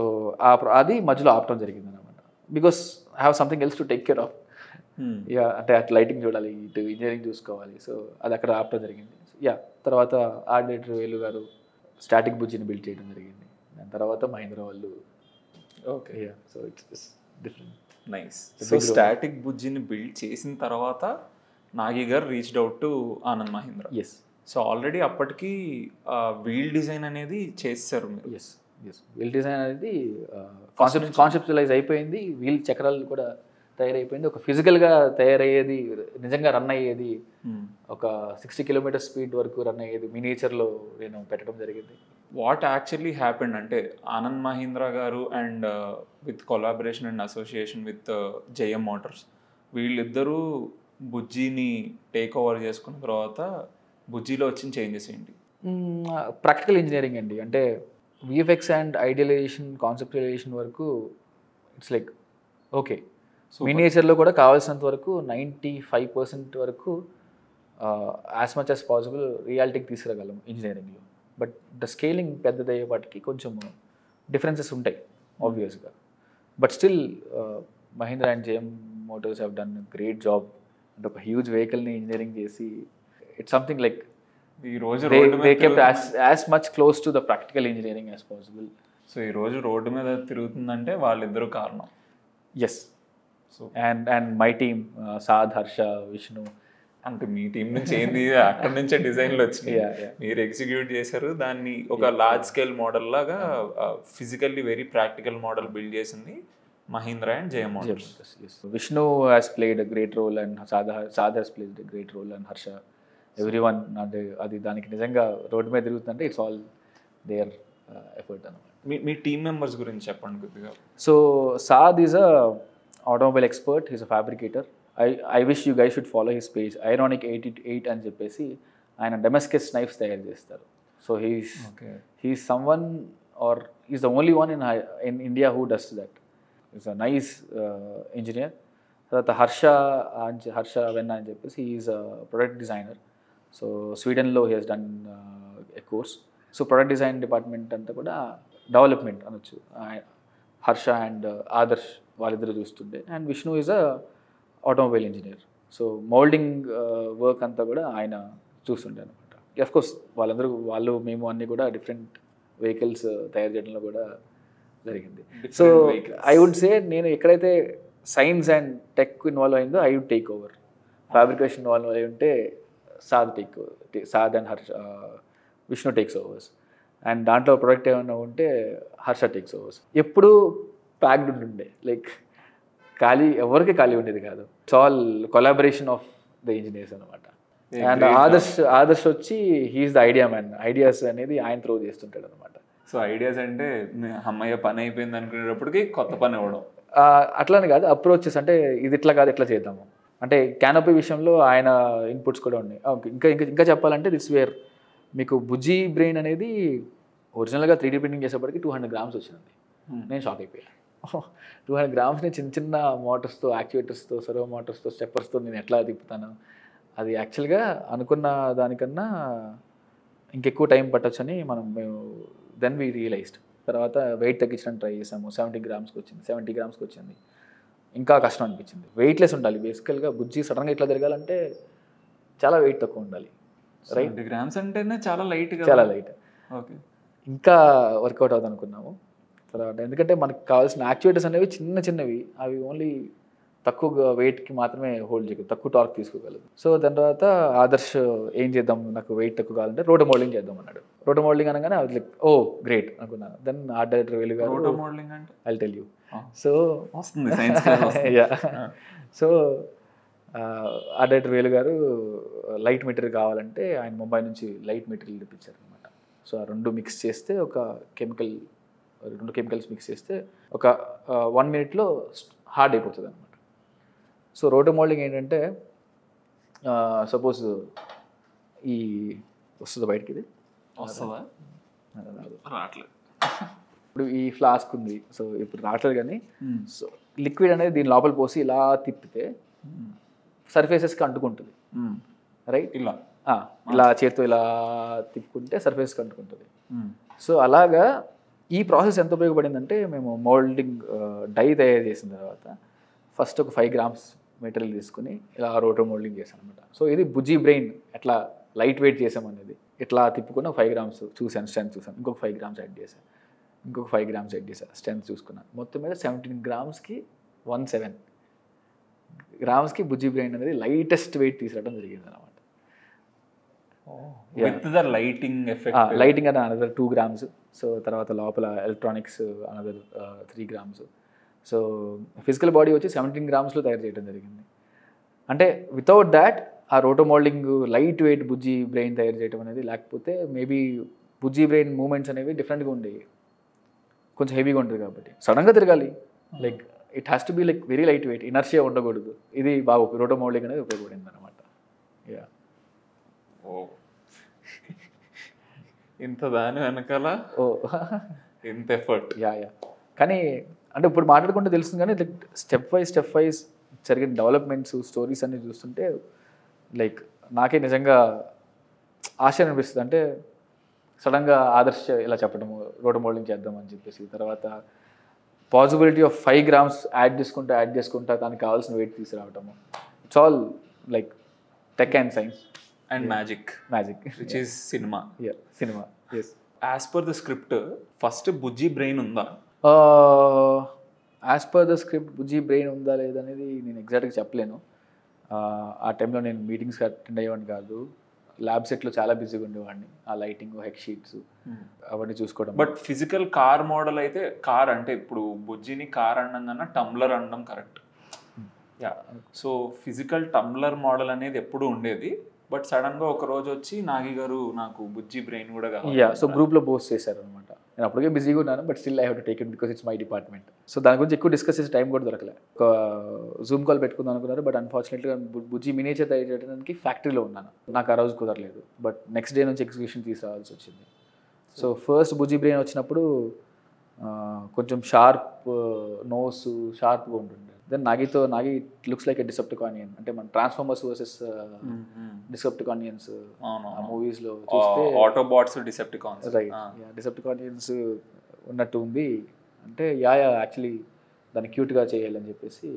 అది మధ్యలో ఆపటం జరిగింది అనమాట. Because I have something else to take care of. అంటే అటు లైటింగ్ చూడాలి, ఇటు ఇంజనీరింగ్ చూసుకోవాలి. సో అది అక్కడ ఆపటం జరిగింది. తర్వాత ఆర్ట్ డైరెక్టర్ వేలు గారు స్టాటిక్ బుజ్జిని బిల్డ్ చేయడం జరిగింది. దాని తర్వాత మహీంద్రా వాళ్ళు. Okay, so it's different. Nice. So static బుజ్జిని బిల్డ్ చేసిన తర్వాత Nagi garu reached out to Anand Mahindra. Yes. So already అప్పటికి వీల్ డిజైన్ అనేది చేశారు మీరు. ఎస్. వీల్ డిజైన్ అనేది కాన్సెప్చువలైజ్ అయిపోయింది. వీల్ చక్రాలు కూడా తయారైపోయింది. ఒక ఫిజికల్గా తయారయ్యేది, నిజంగా రన్ అయ్యేది, ఒక 60 km స్పీడ్ వరకు రన్ అయ్యేది మినియేచర్లో నేను పెట్టడం జరిగింది. వాట్ యాక్చువల్లీ హ్యాపెండ్ అంటే Anand Mahindra garu and with collaboration and association with JM motors వీళ్ళిద్దరూ బుజ్జిని టేక్ ఓవర్ చేసుకున్న తర్వాత బుజ్జిలో వచ్చిన చేంజెస్ ఏంటి? ప్రాక్టికల్ ఇంజనీరింగ్ అండి. అంటే విఎఫ్ఎక్స్ అండ్ ఐడియలైజేషన్, కాన్సెప్చువలైజేషన్ వరకు ఇట్స్ లైక్ ఓకే. మినియేచర్లో కూడా కావాల్సినంత వరకు 95% వరకు యాజ్ మచ్ యాజ్ పాసిబుల్ రియాలిటీకి తీసుకురాగలం ఇంజనీరింగ్లో. బట్ ద స్కేలింగ్ పెద్దదయ్యేపాటికి కొంచెం డిఫరెన్సెస్ ఉంటాయి ఆబ్వియస్గా. But still Mahindra and JM motors have done great job. అంటే ఒక హ్యూజ్ వెహికల్ని ఇంజనీరింగ్ చేసి ఇట్స్ సంథింగ్ లైక్ ఈ రోజు they kept as much close to the practical engineering as possible. So ఈ రోజు రోడ్డు మీద తిరుగుతుందంటే వాళ్ళిద్దరూ కారణం. Yes. So and my team, Saad, Harsha, Vishnu, అంటే మీ టీం నుంచి ఏంది అక్కడి నుంచే డిజైన్లు వచ్చినాయి, మీరు ఎగ్జిక్యూట్ చేశారు దాన్ని. ఒక లార్జ్ స్కేల్ మోడల్ లాగా physically very practical model build చేసింది Mahindra and Jaya models. Vishnu has played a great role and Saad has played a great role and Harsha, everyone. అంటే అది దానికి నిజంగా రోడ్డు మీద తిరుగుతుందంటే ఇట్స్ ఆల్ దేర్ ఎఫర్ట్ అనమాట. మీ team members గురించి చెప్పండి కొద్దిగా. So Saad is a automobile expert, he's a fabricator. I wish you guys should follow his page, Ironic 88 అని చెప్పేసి ఆయన డెమస్కస్ నైఫ్స్ తయారు చేస్తారు. So he's someone or he's the only one in India who does that. He's a nice engineer. తర్వాత హర్ష వెన్న అని చెప్పేసి is product designer. So స్వీడన్లో he has done a course. So product design department అంతా కూడా development అనొచ్చు. Harsha and Adarsh వాళ్ళిద్దరు చూస్తుండే. And Vishnu is a automobile engineer. So moulding work అంతా కూడా ఆయన చూస్తుండే అనమాట. అఫ్కోర్స్ వాళ్ళు మేము అన్నీ కూడా డిఫరెంట్ వెహికల్స్ తయారు చేయడంలో కూడా జరిగింది. సో ఐ వుడ్ సే నేను ఎక్కడైతే సైన్స్ అండ్ టెక్ ఇన్వాల్వ్ అయిందో I would take over. Fabrication involve అయి ఉంటే Saad and Vishnu takes overs. And దాంట్లో ప్రొడక్ట్ ఏమైనా ఉంటే హర్ష టేక్స్ ఓవర్స్. ఎప్పుడూ ప్యాక్డ్ ఉంటుండే, లైక్ ఎవరికి ఖాళీ ఉండేది కాదు. It's all collaboration of the engineers అనమాట. అండ్ ఆదర్శ్ వచ్చి he's the idea man. Ideas అనేది ఆయన త్రో చేస్తుంటాడు అనమాట. సో ఐడియాస్ అంటే అమ్మయ్య పని అయిపోయింది అనుకునేటప్పటికి కొత్త పని ఇవ్వడం అట్లానే కాదు, అప్రోచెస్ అంటే ఇది ఇట్లా కాదు ఇట్లా చేద్దాము అంటే క్యానోపీ విషయంలో ఆయన ఇన్పుట్స్ కూడా ఉన్నాయి. ఇంకా చెప్పాలంటే దిస్ వేర్ మీకు బుజ్జి బ్రెయిన్ అనేది ఒరిజినల్గా 3D ప్రింటింగ్ చేసేప్పటికి 200 grams వచ్చింది. నేను షాక్ అయిపోయాను. 200 grams చిన్న చిన్న మోటార్స్తో, యాక్చువేటర్స్తో, సర్వో మోటార్స్తో, స్టెప్పర్స్తో నేను ఎట్లా తిప్పుతాను. అది యాక్చువల్గా అనుకున్న దానికన్నా ఇంకెక్కువ టైం పట్టొచ్చని మేము దెన్ వీ రియలైజ్డ్. తర్వాత వెయిట్ తగ్గించడానికి ట్రై చేసాము. 70 grams వచ్చింది. ఇంకా కష్టం అనిపించింది. వెయిట్లెస్ ఉండాలి బేసికల్గా. బుజ్జి సడన్గా ఇట్లా తిరగాలంటే చాలా వెయిట్ తక్కువ ఉండాలి. రైట్, 70 grams అంటేనే చాలా లైట్. ఓకే, ఇంకా వర్కౌట్ అవుతుంది అనుకున్నాము. తర్వాత ఎందుకంటే మనకు కావాల్సిన యాక్చువేటర్స్ అనేవి చిన్నవి, అవి ఓన్లీ తక్కువ వెయిట్కి మాత్రమే హోల్డ్ చేయగలదు, తక్కువ టార్క్ తీసుకోగలదు. సో దాని తర్వాత ఆదర్శ్ ఏం చేద్దాం, నాకు వెయిట్ తక్కువ కావాలంటే రోటో మోల్డింగ్ చేద్దాం అన్నాడు. రోటో మోల్డింగ్ అనగానే అది లైక్ ఓ గ్రేట్ అనుకున్నాను. దెన్ ఆర్ట్ డైరెక్టర్ వేలు గారు రోటో మోల్డింగ్ అంటే ఐ టెల్ యూ. సో వస్తుంది science class. So art director వేలు గారు లైట్ మెటీరియల్ కావాలంటే ఆయన ముంబై నుంచి లైట్ మెటీరియల్ తెప్పించారు అనమాట. సో ఆ రెండు కెమికల్స్ మిక్స్ చేస్తే ఒక 1 minute హార్డ్ అయిపోతుంది అనమాట. సో రోటో మోల్డింగ్ ఏంటంటే సపోజ్ ఈ వస్తుందా బయటికి, ఇది వస్తుందా రావట్లేదు. ఇప్పుడు ఈ ఫ్లాస్క్ ఉంది, సో ఇప్పుడు రావట్లేదు కానీ సో లిక్విడ్ అనేది దీని లోపల పోసి ఇలా తిప్పితే సర్ఫేసెస్కి అంటుకుంటుంది. రైట్, ఇలా చేతితో ఇలా తిప్పుకుంటే సర్ఫేస్కి అంటుకుంటుంది. సో అలాగా ఈ ప్రాసెస్ ఎంత ఉపయోగపడిందంటే మేము మోల్డింగ్ డై తయారు చేసిన తర్వాత ఫస్ట్ ఒక 5 grams మెటీరియల్ తీసుకుని ఇలా రోటో మోల్డింగ్ చేశాను అనమాట. సో ఇది బుజ్జి బ్రెయిన్ ఎట్లా లైట్ వెయిట్ చేసామనేది ఇట్లా తిప్పుకున్న 5 grams చూశాను, స్ట్రెంత్ చూసాను. ఇంకొక 5 grams యాడ్ చేశాను, ఇంకొక 5 grams యాడ్ చేశాను, స్ట్రెంత్ చూసుకున్నాను. మొత్తం మీద 17 grams-కి 17 grams-కి బుజ్జి బ్రెయిన్ అనేది లైటెస్ట్ వెయిట్ తీసుకురావడం జరిగింది అనమాట. లైటింగ్ అని అనదర్ 2 grams. సో తర్వాత లోపల electronics another 3 grams. So physical body వచ్చి 17 grams-లో తయారు చేయడం జరిగింది. అంటే వితౌట్ దాట్ ఆ రోటో మోల్డింగ్ లైట్ వెయిట్ బుజ్జి బ్రెయిన్ తయారు చేయడం అనేది లేకపోతే మేబీ బుజ్జి బ్రెయిన్ మూమెంట్స్ అనేవి డిఫరెంట్గా ఉండేవి, కొంచెం హెవీగా ఉంటుంది కాబట్టి. సడన్గా తిరగాలి, like it has to be like very light weight, inertia ఉండకూడదు. ఇది బాగా రోటో మోల్డింగ్ అనేది ఉపయోగపడింది అనమాట. యా, ఇంత దాని వెనకాల ఇంత ఎఫర్ట్. యా కానీ అంటే ఇప్పుడు మాట్లాడుకుంటే తెలుస్తుంది కానీ లైక్ స్టెప్ వైజ్ జరిగిన డెవలప్మెంట్స్, స్టోరీస్ అన్నీ చూస్తుంటే లైక్ నాకే నిజంగా ఆశ్చర్యం అనిపిస్తుంది. అంటే సడన్గా ఆదర్శ ఇలా చెప్పడము రోటో మోల్డింగ్ చేద్దామని చెప్పేసి, తర్వాత పాసిబిలిటీ ఆఫ్ 5 grams యాడ్ చేసుకుంటా దానికి కావాల్సిన వెయిట్ తీసుకురావటము. It's all like tech and science and magic which is cinema. Yes. As per the script, first Bujji brain ఉందా? As per the script Bujji brain ఉందా లేదనేది నేను ఎగ్జాక్ట్గా చెప్పలేను. ఆ టైంలో నేను మీటింగ్స్ అటెండ్ అయ్యేవాడిని కాదు. ల్యాబ్ సెట్లో చాలా బిజీగా ఉండేవాడిని. ఆ లైటింగ్, హెక్ షీట్స్ అవన్నీ చూసుకోవడం. బట్ ఫిజికల్ కార్ మోడల్ అయితే కార్ అంటే ఇప్పుడు బుజ్జిని కార్ అనడం కన్నా టంబ్లర్ అనడం correct. Yeah, so physical tumbler model అనేది ఎప్పుడు ఉండేది. బట్ సడన్గా ఒక రోజు వచ్చి నాగి గారు నాకు బుజ్జి బ్రెయిన్ కూడా కావాలి. యా, సో గ్రూప్లో పోస్ట్ చేశారు అనమాట. నేను అప్పటికే బిజీగా ఉన్నాను, but still I have to take it because it's my department. So దాని గురించి ఎక్కువ డిస్కస్ చేసే టైం కూడా దొరకలే. ఒక జూమ్ కాల్ పెట్టుకుందాం అనుకున్నారు, బట్ అన్ఫార్చునేట్గా బుజ్జి మినియేచర్ తయారు చేయడానికి ఫ్యాక్టరీలో ఉన్నాను. నాకు ఆ రోజు కుదరలేదు, బట్ నెక్స్ట్ డే నుంచి ఎగ్జిక్యూషన్ తీసుకురావాల్సి వచ్చింది. సో ఫస్ట్ బుజ్జి బ్రెయిన్ వచ్చినప్పుడు కొంచెం షార్ప్ నోస్, షార్ప్గా ఉంటుండే. Then Nagi it looks like a Decepticonian, అంటే మన ట్రాన్స్ఫార్మర్స్ వర్సెస్ డిసెప్టికానియన్స్ ఆ మూవీస్లో చూస్తే ఆటోబాట్స్ డిసెప్టికాన్స్, రైట్, డిసెప్టికానియన్స్ ఉన్నట్టు ఉంది. అంటే యాక్చువల్లీ దాన్ని క్యూట్గా చేయాలని చెప్పేసి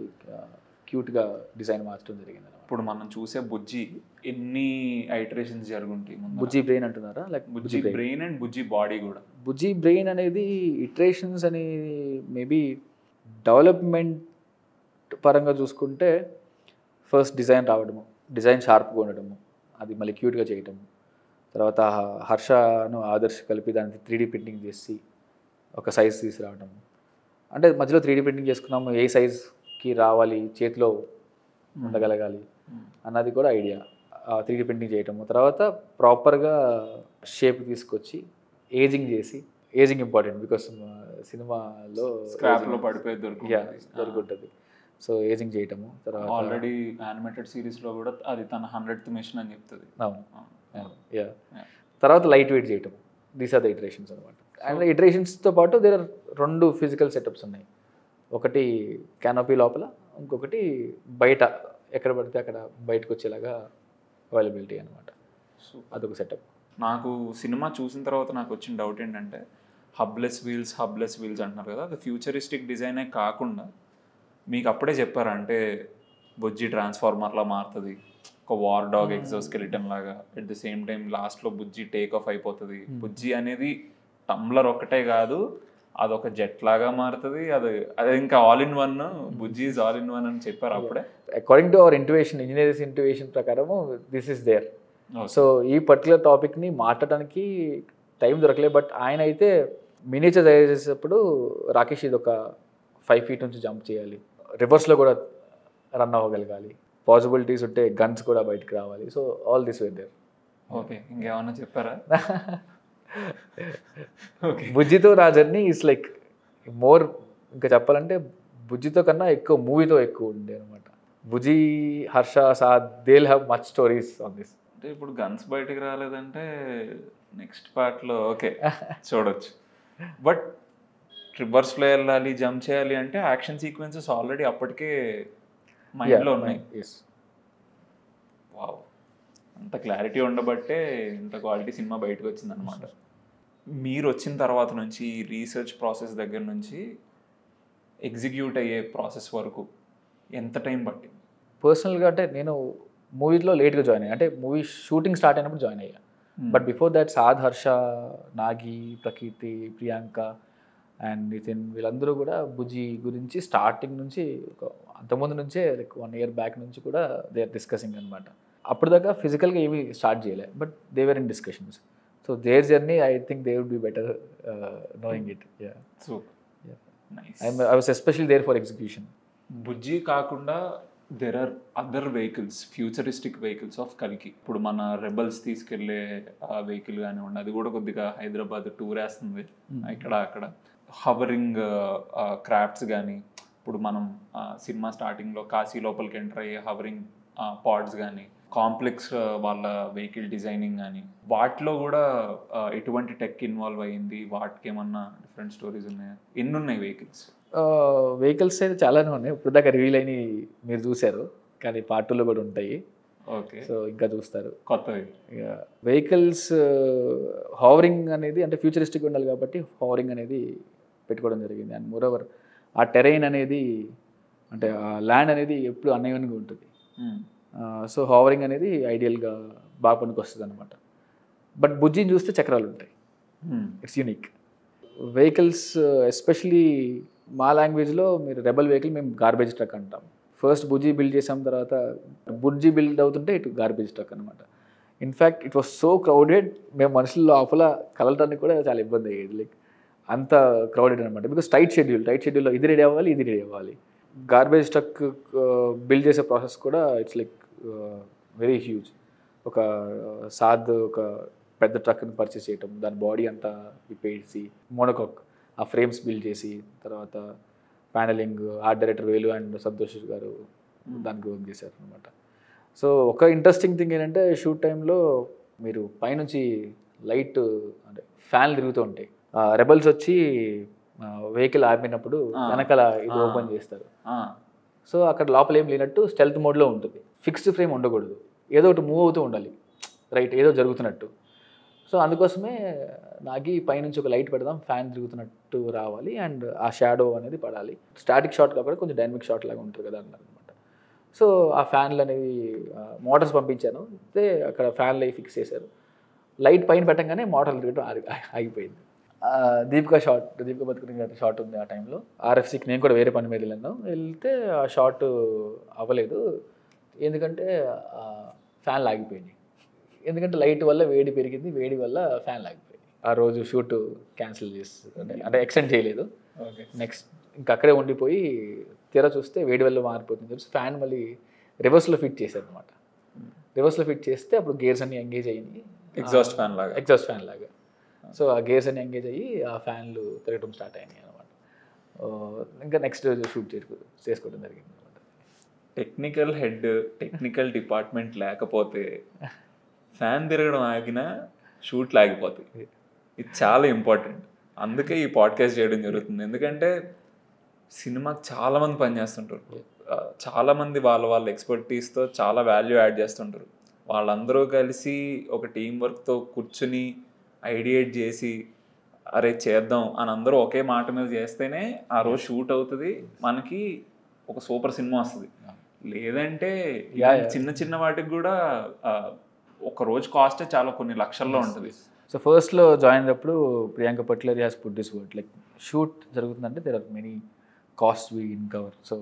క్యూట్గా డిజైన్ మార్చడం జరిగింది. ఇప్పుడు మనం చూసే బుజ్జి ఎన్ని ఐటరేషన్స్ జరుగుంటాయి? బుజ్జి బ్రెయిన్ అంటున్నారా? Like Bujji brain and Bujji body కూడా. బుజ్జి బ్రెయిన్ అనేది ఇటరేషన్స్ అని మేబీ డెవలప్మెంట్ పరంగా చూసుకుంటే ఫస్ట్ డిజైన్ రావడము, డిజైన్ షార్ప్గా ఉండడము, అది మళ్ళీ క్యూట్గా చేయటము, తర్వాత హర్షను ఆదర్శ్ కలిపి దానికి 3D ప్రింటింగ్ చేసి ఒక సైజ్ తీసుకురావడము. అంటే మధ్యలో 3D ప్రింటింగ్ చేసుకున్నాము, ఏ సైజ్కి రావాలి, చేతిలో ఉండగలగాలి అన్నది కూడా ఐడియా. 3D ప్రింటింగ్ చేయటము, తర్వాత ప్రాపర్గా షేప్ తీసుకొచ్చి ఏజింగ్ చేసి, ఏజింగ్ ఇంపార్టెంట్ బికాస్ సినిమాలో స్క్రాప్లో పడిపోయి దొరుకుంటుంది. సో ఏజింగ్ చేయటము, తర్వాత ఆల్రెడీ యానిమేటెడ్ సిరీస్లో కూడా అది తన 100th మిషన్ అని చెప్తుంది. అవును, యా. తర్వాత లైట్ వెయిట్ చేయటం, దీస్ ఆర్ ద ఇటరేషన్స్ అనమాట. అండ్ ఇటరేషన్స్తో పాటు దేర్ ఆర్ 2 ఫిజికల్ సెటప్స్ ఉన్నాయి. ఒకటి క్యానోపీ లోపల, ఇంకొకటి బయట ఎక్కడ పడితే అక్కడ బయటకు వచ్చేలాగా అవైలబిలిటీ అనమాట. సో అదొక సెటప్. నాకు సినిమా చూసిన తర్వాత నాకు వచ్చిన డౌట్ ఏంటంటే హబ్లెస్ వీల్స్ అంటున్నారు కదా, అది ఫ్యూచరిస్టిక్ డిజైనే కాకుండా మీకు అప్పుడే చెప్పారా అంటే బుజ్జి ట్రాన్స్ఫార్మర్లా మారుతుంది, ఒక వార్ డాగ్ ఎగ్జోస్కెలిటన్ లాగా, అట్ ది సేమ్ టైం లాస్ట్లో బుజ్జి టేక్ ఆఫ్ అయిపోతుంది, బుజ్జి అనేది టంబ్లర్ ఒక్కటే కాదు అదొక జెట్ లాగా మారుతుంది, అది ఇంకా all in one, Bujji is all in one అని చెప్పారు అప్పుడే? అకార్డింగ్ టు అవర్ ఇంట్యువేషన్, ఇంజనీర్స్ ఇంట్యువేషన్ ప్రకారము దిస్ ఇస్ దేర్. సో ఈ పర్టికులర్ టాపిక్ని మాట్లాడడానికి టైం దొరకలేదు. బట్ ఆయన అయితే మినియేచర్ తయారు చేసేటప్పుడు రాకేష్ ఇది ఒక 5 feet నుంచి జంప్ చేయాలి, రివర్స్లో కూడా రన్ అవ్వగలగాలి, పాసిబిలిటీస్ ఉంటే గన్స్ కూడా బయటకు రావాలి. So all this way there. Okay, ఇంకేమన్నా చెప్పారా? బుజ్జితో నా జర్నీ ఈస్ లైక్ మోర్, ఇంకా చెప్పాలంటే బుజ్జితో కన్నా ఎక్కువ మూవీతో ఎక్కువ ఉండే అనమాట. Bujji, Harsha, Saad, they will have much stories on this. అంటే ఇప్పుడు గన్స్ బయటకు రాలేదంటే నెక్స్ట్ పార్ట్లో ఓకే చూడొచ్చు. బట్ రివర్స్లో వెళ్ళాలి, జంప్ చేయాలి అంటే యాక్షన్ సీక్వెన్సెస్ ఆల్రెడీ అప్పటికే మైండ్లో ఉన్నాయి. వావ్, అంత క్లారిటీ ఉండబట్టే ఇంత క్వాలిటీ సినిమా బయటకు వచ్చిందనమాట. మీరు వచ్చిన తర్వాత నుంచి రీసెర్చ్ ప్రాసెస్ దగ్గర నుంచి ఎగ్జిక్యూట్ అయ్యే ప్రాసెస్ వరకు ఎంత టైం పట్టింది? పర్సనల్గా అంటే నేను మూవీలో లేట్గా జాయిన్ అయ్యా, అంటే మూవీ షూటింగ్ స్టార్ట్ అయినప్పుడు జాయిన్ అయ్యా. But before that Saad, Harsha, Nagi, Prakeerthi, Priyanka and Nitin వీళ్ళందరూ కూడా బుజ్జి గురించి స్టార్టింగ్ నుంచి అంతకుముందు నుంచే లైక్ 1 year బ్యాక్ నుంచి కూడా దే ఆర్ డిస్కసింగ్ అనమాట. అప్పుడు దాకా ఫిజికల్గా ఏమీ స్టార్ట్ చేయలే, but they were in discussions. So their journey I think they would be better knowing it. I was especially there for execution. Bujji కాకుండా there are other vehicles, futuristic vehicles of కల్కి. ఇప్పుడు మన రెబల్స్ తీసుకెళ్లే vehicle కానివ్వండి, అది కూడా కొద్దిగా Hyderabad tour వేస్తుంది ఇక్కడ అక్కడ. హవరింగ్ క్రాఫ్ట్స్ కానీ, ఇప్పుడు మనం సినిమా స్టార్టింగ్లో కాశీ లోపలికి ఎంటర్ అయ్యే హవరింగ్ పాడ్స్ కానీ, కాంప్లెక్స్ వాళ్ళ వెహికల్ డిజైనింగ్ కానీ, వాటిలో కూడా ఎటువంటి టెక్ ఇన్వాల్వ్ అయ్యింది? వాటికి ఏమన్నా డిఫరెంట్ స్టోరీస్ ఉన్నాయా? ఎన్ని ఉన్నాయి వెహికల్స్? వెహికల్స్ అయితే చాలానే ఉన్నాయి. ఇప్పుడు దాకా రివీల్ అయిన మీరు చూశారు, కానీ పార్ట్ 2లో కూడా ఉంటాయి. ఓకే, సో ఇంకా చూస్తారు కొత్తవి. వెహికల్స్ హావరింగ్ అనేది అంటే ఫ్యూచరిస్టిక్ ఉండాలి కాబట్టి హావరింగ్ అనేది పెట్టుకోవడం జరిగింది. అండ్ మోరోవర్ ఆ టెరైన్ అనేది అంటే ఆ ల్యాండ్ అనేది ఎప్పుడు అన్ఈవెన్గా ఉంటుంది. సో హావరింగ్ అనేది ఐడియల్గా బాగా పనికి వస్తుంది అనమాట. బట్ బుజ్జిని చూస్తే చక్రాలు ఉంటాయి, ఇట్స్ యూనిక్. వెహికల్స్ ఎస్పెషలీ మా లాంగ్వేజ్లో మీరు రెబల్ వెహికల్ మేము గార్బేజ్ ట్రక్ అంటాం. ఫస్ట్ బుజ్జి బిల్డ్ చేసాం, తర్వాత బుజ్జి బిల్డ్ అవుతుంటే ఇటు గార్బేజ్ ట్రక్ అనమాట. In fact it was so crowded, మేము మనుషుల లోపల కలవడానికి కూడా చాలా ఇబ్బంది అయ్యేది. లైక్ అంత క్రౌడెడ్ అనమాట. బికాస్ టైట్ షెడ్యూల్లో ఇది రెడీ అవ్వాలి, ఇది రెడీ అవ్వాలి. గార్బేజ్ ట్రక్ బిల్డ్ చేసే ప్రాసెస్ కూడా ఇట్స్ లైక్ వెరీ హ్యూజ్. ఒక ఒక పెద్ద ట్రక్ని పర్చేస్ చేయటం, దాని బాడీ అంతా విప్పేసి మోనోకాక్ ఆ ఫ్రేమ్స్ బిల్డ్ చేసి, తర్వాత ప్యానలింగ్ ఆర్ట్ డైరెక్టర్ వేలు అండ్ సంతోష్ గారు దానికి వర్క్ చేశారు అనమాట. సో ఒక ఇంట్రెస్టింగ్ థింగ్ ఏంటంటే షూట్ టైంలో మీరు పైనుంచి లైట్ అంటే ఫ్యాన్లు తిరుగుతూ ఉంటాయి. రెబల్స్ వచ్చి వెహికల్ ఆపినప్పుడు వెనకాల ఇది ఓపెన్ చేస్తారు. సో అక్కడ లోపల ఏం లేనట్టు స్టెల్త్ మోడ్లో ఉంటుంది. ఫిక్స్డ్ ఫ్రేమ్ ఉండకూడదు, ఏదో ఒకటి మూవ్ అవుతూ ఉండాలి, రైట్, ఏదో జరుగుతున్నట్టు. సో అందుకోసమే నాకి పైనుంచి ఒక లైట్ పెడదాం, ఫ్యాన్ తిరుగుతున్నట్టు రావాలి అండ్ ఆ షాడో అనేది పడాలి. స్టాటిక్ షాట్ కాకుండా కొంచెం డైనమిక్ షాట్ లాగా ఉంటుంది కదా అన్నారు అనమాట. సో ఆ ఫ్యాన్లు అనేవి మోటార్స్ పంపించాను, అయితే అక్కడ ఫ్యాన్లు అవి ఫిక్స్ చేశారు. లైట్ పైన పెట్టంగానే మోటార్లు తిరగడం ఆగిపోయింది. దీపికా బతుకుని షాట్ ఉంది ఆ టైంలో. ఆర్ఎఫ్సికి నేను కూడా వేరే పని మీద వెళ్తే ఆ షాట్ అవ్వలేదు, ఎందుకంటే ఫ్యాన్లు ఆగిపోయినాయి. ఎందుకంటే లైట్ వల్ల వేడి పెరిగింది, వేడి వల్ల ఫ్యాన్ ఆగిపోయింది. ఆ రోజు షూట్ క్యాన్సిల్ అంటే ఎక్స్టెండ్ చేయలేదు. నెక్స్ట్ ఇంకా అక్కడే ఉండిపోయి తీరా చూస్తే వేడి వల్ల మారిపోతుంది చెప్పి ఫ్యాన్ మళ్ళీ రివర్స్లో ఫిట్ చేశారు అనమాట. రివర్స్లో ఫిట్ చేస్తే అప్పుడు గేర్స్ అన్ని ఎంగేజ్ అయ్యి ఎగ్జాస్ట్ ఫ్యాన్ లాగా. సో ఆ గేర్స్ అన్ని ఎంగేజ్ అయ్యి ఆ ఫ్యాన్లు తిరగడం స్టార్ట్ అయినాయి అనమాట. ఇంకా నెక్స్ట్ రోజు షూట్ చేసుకోవడం జరిగింది అనమాట. టెక్నికల్ డిపార్ట్మెంట్ లేకపోతే ఫ్యాన్ తిరగడం ఆగినా షూట్లు ఆగిపోతాయి. ఇది చాలా ఇంపార్టెంట్. అందుకే ఈ పాడ్కాస్ట్ చేయడం జరుగుతుంది. ఎందుకంటే సినిమాకి చాలామంది పనిచేస్తుంటారు, చాలామంది వాళ్ళ ఎక్స్పర్టీస్తో చాలా వాల్యూ యాడ్ చేస్తుంటారు. వాళ్ళందరూ కలిసి ఒక టీం వర్క్తో కూర్చుని ఐడియేట్ చేసి అరే చేద్దాం అని అందరూ ఒకే మాట మీద చేస్తేనే ఆ రోజు షూట్ అవుతుంది, మనకి ఒక సూపర్ సినిమా వస్తుంది. లేదంటే చిన్న చిన్న వాటికి కూడా ఒక రోజు కాస్టే చాలా కొన్ని లక్షల్లో ఉంటుంది. సో ఫస్ట్లో జాయిన్ అయినప్పుడు Priyanka particular has put this word, like shoot జరుగుతుందంటే there are many cost we incur. So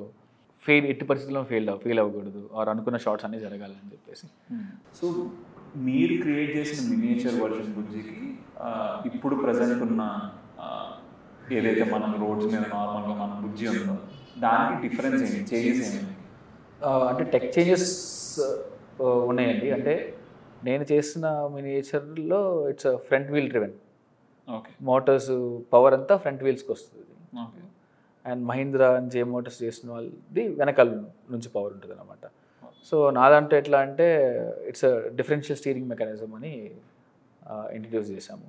ఎట్టి పరిస్థితుల్లో ఫెయిల్ అవ్వకూడదు, ఆర్ అనుకున్న షార్ట్స్ అన్నీ జరగాలని చెప్పేసి. సో మీరు క్రియేట్ చేసిన మినియేచర్ వర్షన్ బుజ్జికి ఇప్పుడు ప్రజెంట్ ఉన్న ఏదైతే మనం రోడ్స్ మీద నార్మల్గా మన బుజ్జి ఉందో దానికి డిఫరెన్స్ ఏంటి, చేంజెస్ ఏంటి? అంటే టెక్ చేంజెస్ ఉన్నాయండి. అంటే నేను చేసిన మినియేచర్లో it's front wheel driven. Okay. Motors power అంతా ఫ్రంట్ వీల్స్కి వస్తుంది. Okay. And Mahindra and J motors చేసిన వాళ్ళది వెనకాల నుంచి పవర్ ఉంటుంది అనమాట. సో నా దాంట్లో ఎట్లా అంటే ఇట్స్ డిఫరెన్షియల్ స్టీరింగ్ మెకానిజం అని ఇంట్రడ్యూస్ చేసాము.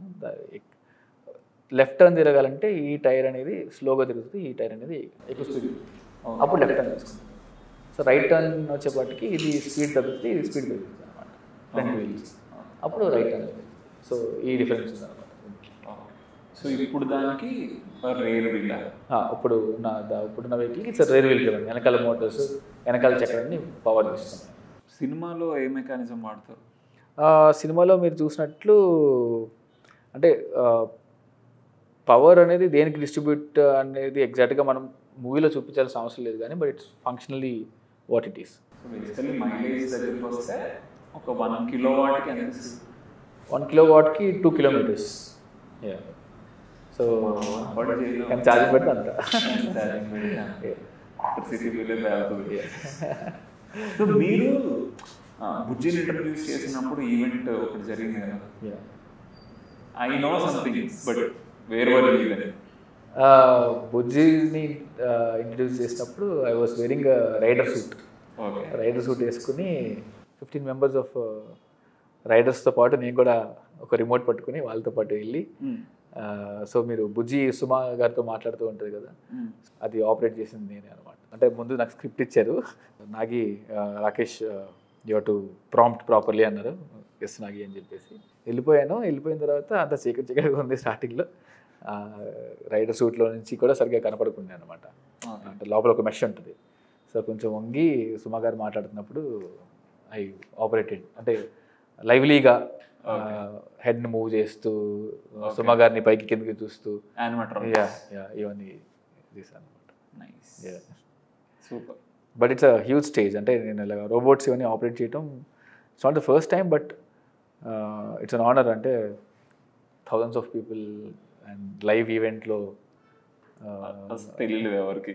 లెఫ్ట్ టర్న్ తిరగాలంటే ఈ టైర్ అనేది స్లోగా తిరుగుతుంది, ఈ టైర్ అనేది ఎక్కువ స్పీడ్, అప్పుడు లెఫ్ట్ టర్న్ తీసుకుంటుంది. సో రైట్ టర్న్ వచ్చేపాటికి ఇది స్పీడ్ తగ్గుతుంది, ఇది స్పీడ్ పెరుగుతుంది అనమాట ఫ్రంట్ వీల్స్, అప్పుడు రైట్ టర్న్. సో ఈ డిఫరెన్స్ ఉంది అనమాట. సో ఇప్పుడు దానికి రేర్ వీల్, ఇప్పుడున్న వెహికల్కి ఇట్స్ రేర్ వీల్ డ్రివెన్. వెనకాల మోటార్స్, వెనకాల చక్రాన్ని పవర్ ఇస్తుంది. సినిమాలో ఏ మెకానిజం వాడతారు? సినిమాలో మీరు చూసినట్లు అంటే పవర్ అనేది దేనికి డిస్ట్రిబ్యూట్ అనేది ఎగ్జాక్ట్గా మనం మూవీలో చూపించాల్సిన అవసరం లేదు, కానీ but it's functionally what it is. ఒక 1 కిలోవాట్కి 1 కిలోవాట్కి 2 కిలోమీటర్స్. సో కానీ ఛార్జింగ్ పెడితే అంత. సో మీరు బుజ్జిని ఇంట్రడ్యూస్ చేసినప్పుడు ఈవెంట్ ఒకటి జరిగింది కదా, ఐ నో సంథింగ్ బట్ బుజ్జిని ఇంట్రడ్యూస్ చేసినప్పుడు I was wearing rider suit వేసుకుని 15 మెంబర్స్ ఆఫ్ రైడర్స్తో పాటు నేను కూడా ఒక రిమోట్ పట్టుకుని వాళ్ళతో పాటు వెళ్ళి, సో మీరు బుజ్జి సుమా గారితో మాట్లాడుతూ ఉంటుంది కదా, అది ఆపరేట్ చేసింది నేనే అనమాట. అంటే ముందు నాకు స్క్రిప్ట్ ఇచ్చారు, Nagi Rakesh you to prompt properly అన్నారు, ఎస్ నాగి అని చెప్పేసి వెళ్ళిపోయిన తర్వాత అంత చీకటిగా ఉంది స్టార్టింగ్లో. రైడర్ సూట్లో నుంచి కూడా సరిగ్గా కనపడుకుంది అనమాట. అంటే లోపల ఒక మెష్ ఉంటుంది. సో కొంచెం వంగి సుమా గారు మాట్లాడుతున్నప్పుడు ఐ ఆపరేటెడ్, అంటే లైవ్లీగా హెడ్ని మూవ్ చేస్తూ సుమా గారిని పైకి కిందకి చూస్తూ ఇవన్నీ చేశాను అనమాట. Nice, super. But it's a huge stage. అంటే నేను ఇలా రోబోట్స్ ఇవన్నీ ఆపరేట్ చేయటం it's not the first time, but it's an honour. అంటే thousands of people and live ఈవెంట్లో తెలియలేదు ఎవరికి.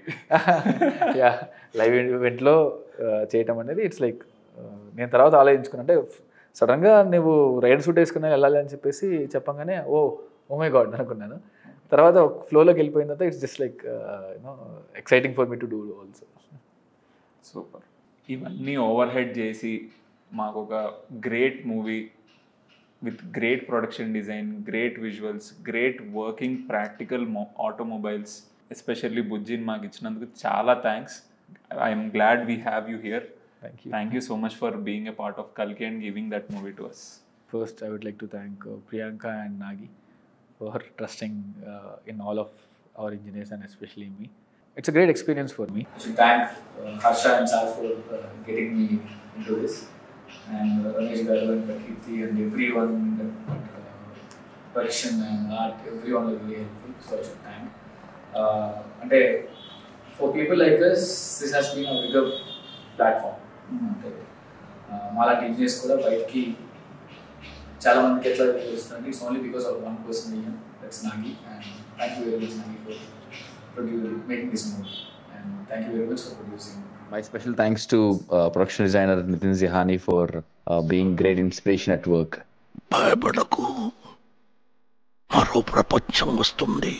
యా, లైవ్ ఈవెంట్లో చేయటం అనేది ఇట్స్ లైక్ నేను తర్వాత ఆలోచించుకున్నా. అంటే సడన్గా నువ్వు రైడ్ సూట్ వేసుకుని వెళ్ళాలి అని చెప్పేసి చెప్పంగానే ఓ మై గాడ్ అనుకున్నాను. తర్వాత ఫ్లోలోకి వెళ్ళిపోయిన తర్వాత it's just like you know exciting for me to do also. Super. ఇవన్నీ ఓవర్ హెడ్ చేసి మాకు ఒక great movie with great production design, great visuals, great working practical automobiles, especially బుజ్జిని మాకు ఇచ్చినందుకు చాలా thanks. I'm glad we have you here. Thank you so much for being a part of Kalki and giving that movie to us. First, I would like to thank Priyanka and Nagi for trusting in all of our engineers and especially me. It's a great experience for me. I should thank Harsha and Sal for getting me into this, and Ramesh Garu and Kirti and everyone in the production and art, everyone was really helpful. So I should thank. And for people like us, this has been a bigger platform. అంటే మాలాంటి engineers కూడా బయటికి చాలా మందికి ఎట్లా తెలుస్తుంది. It's only because of one person vision, that's Nagi. And thank you very much Nagi for making this movie, and thank you very much for producing. My special thanks to production designer Nitin Zihani for being great inspiration at work. భయపడకు, మరో ప్రపంచం వస్తుంది.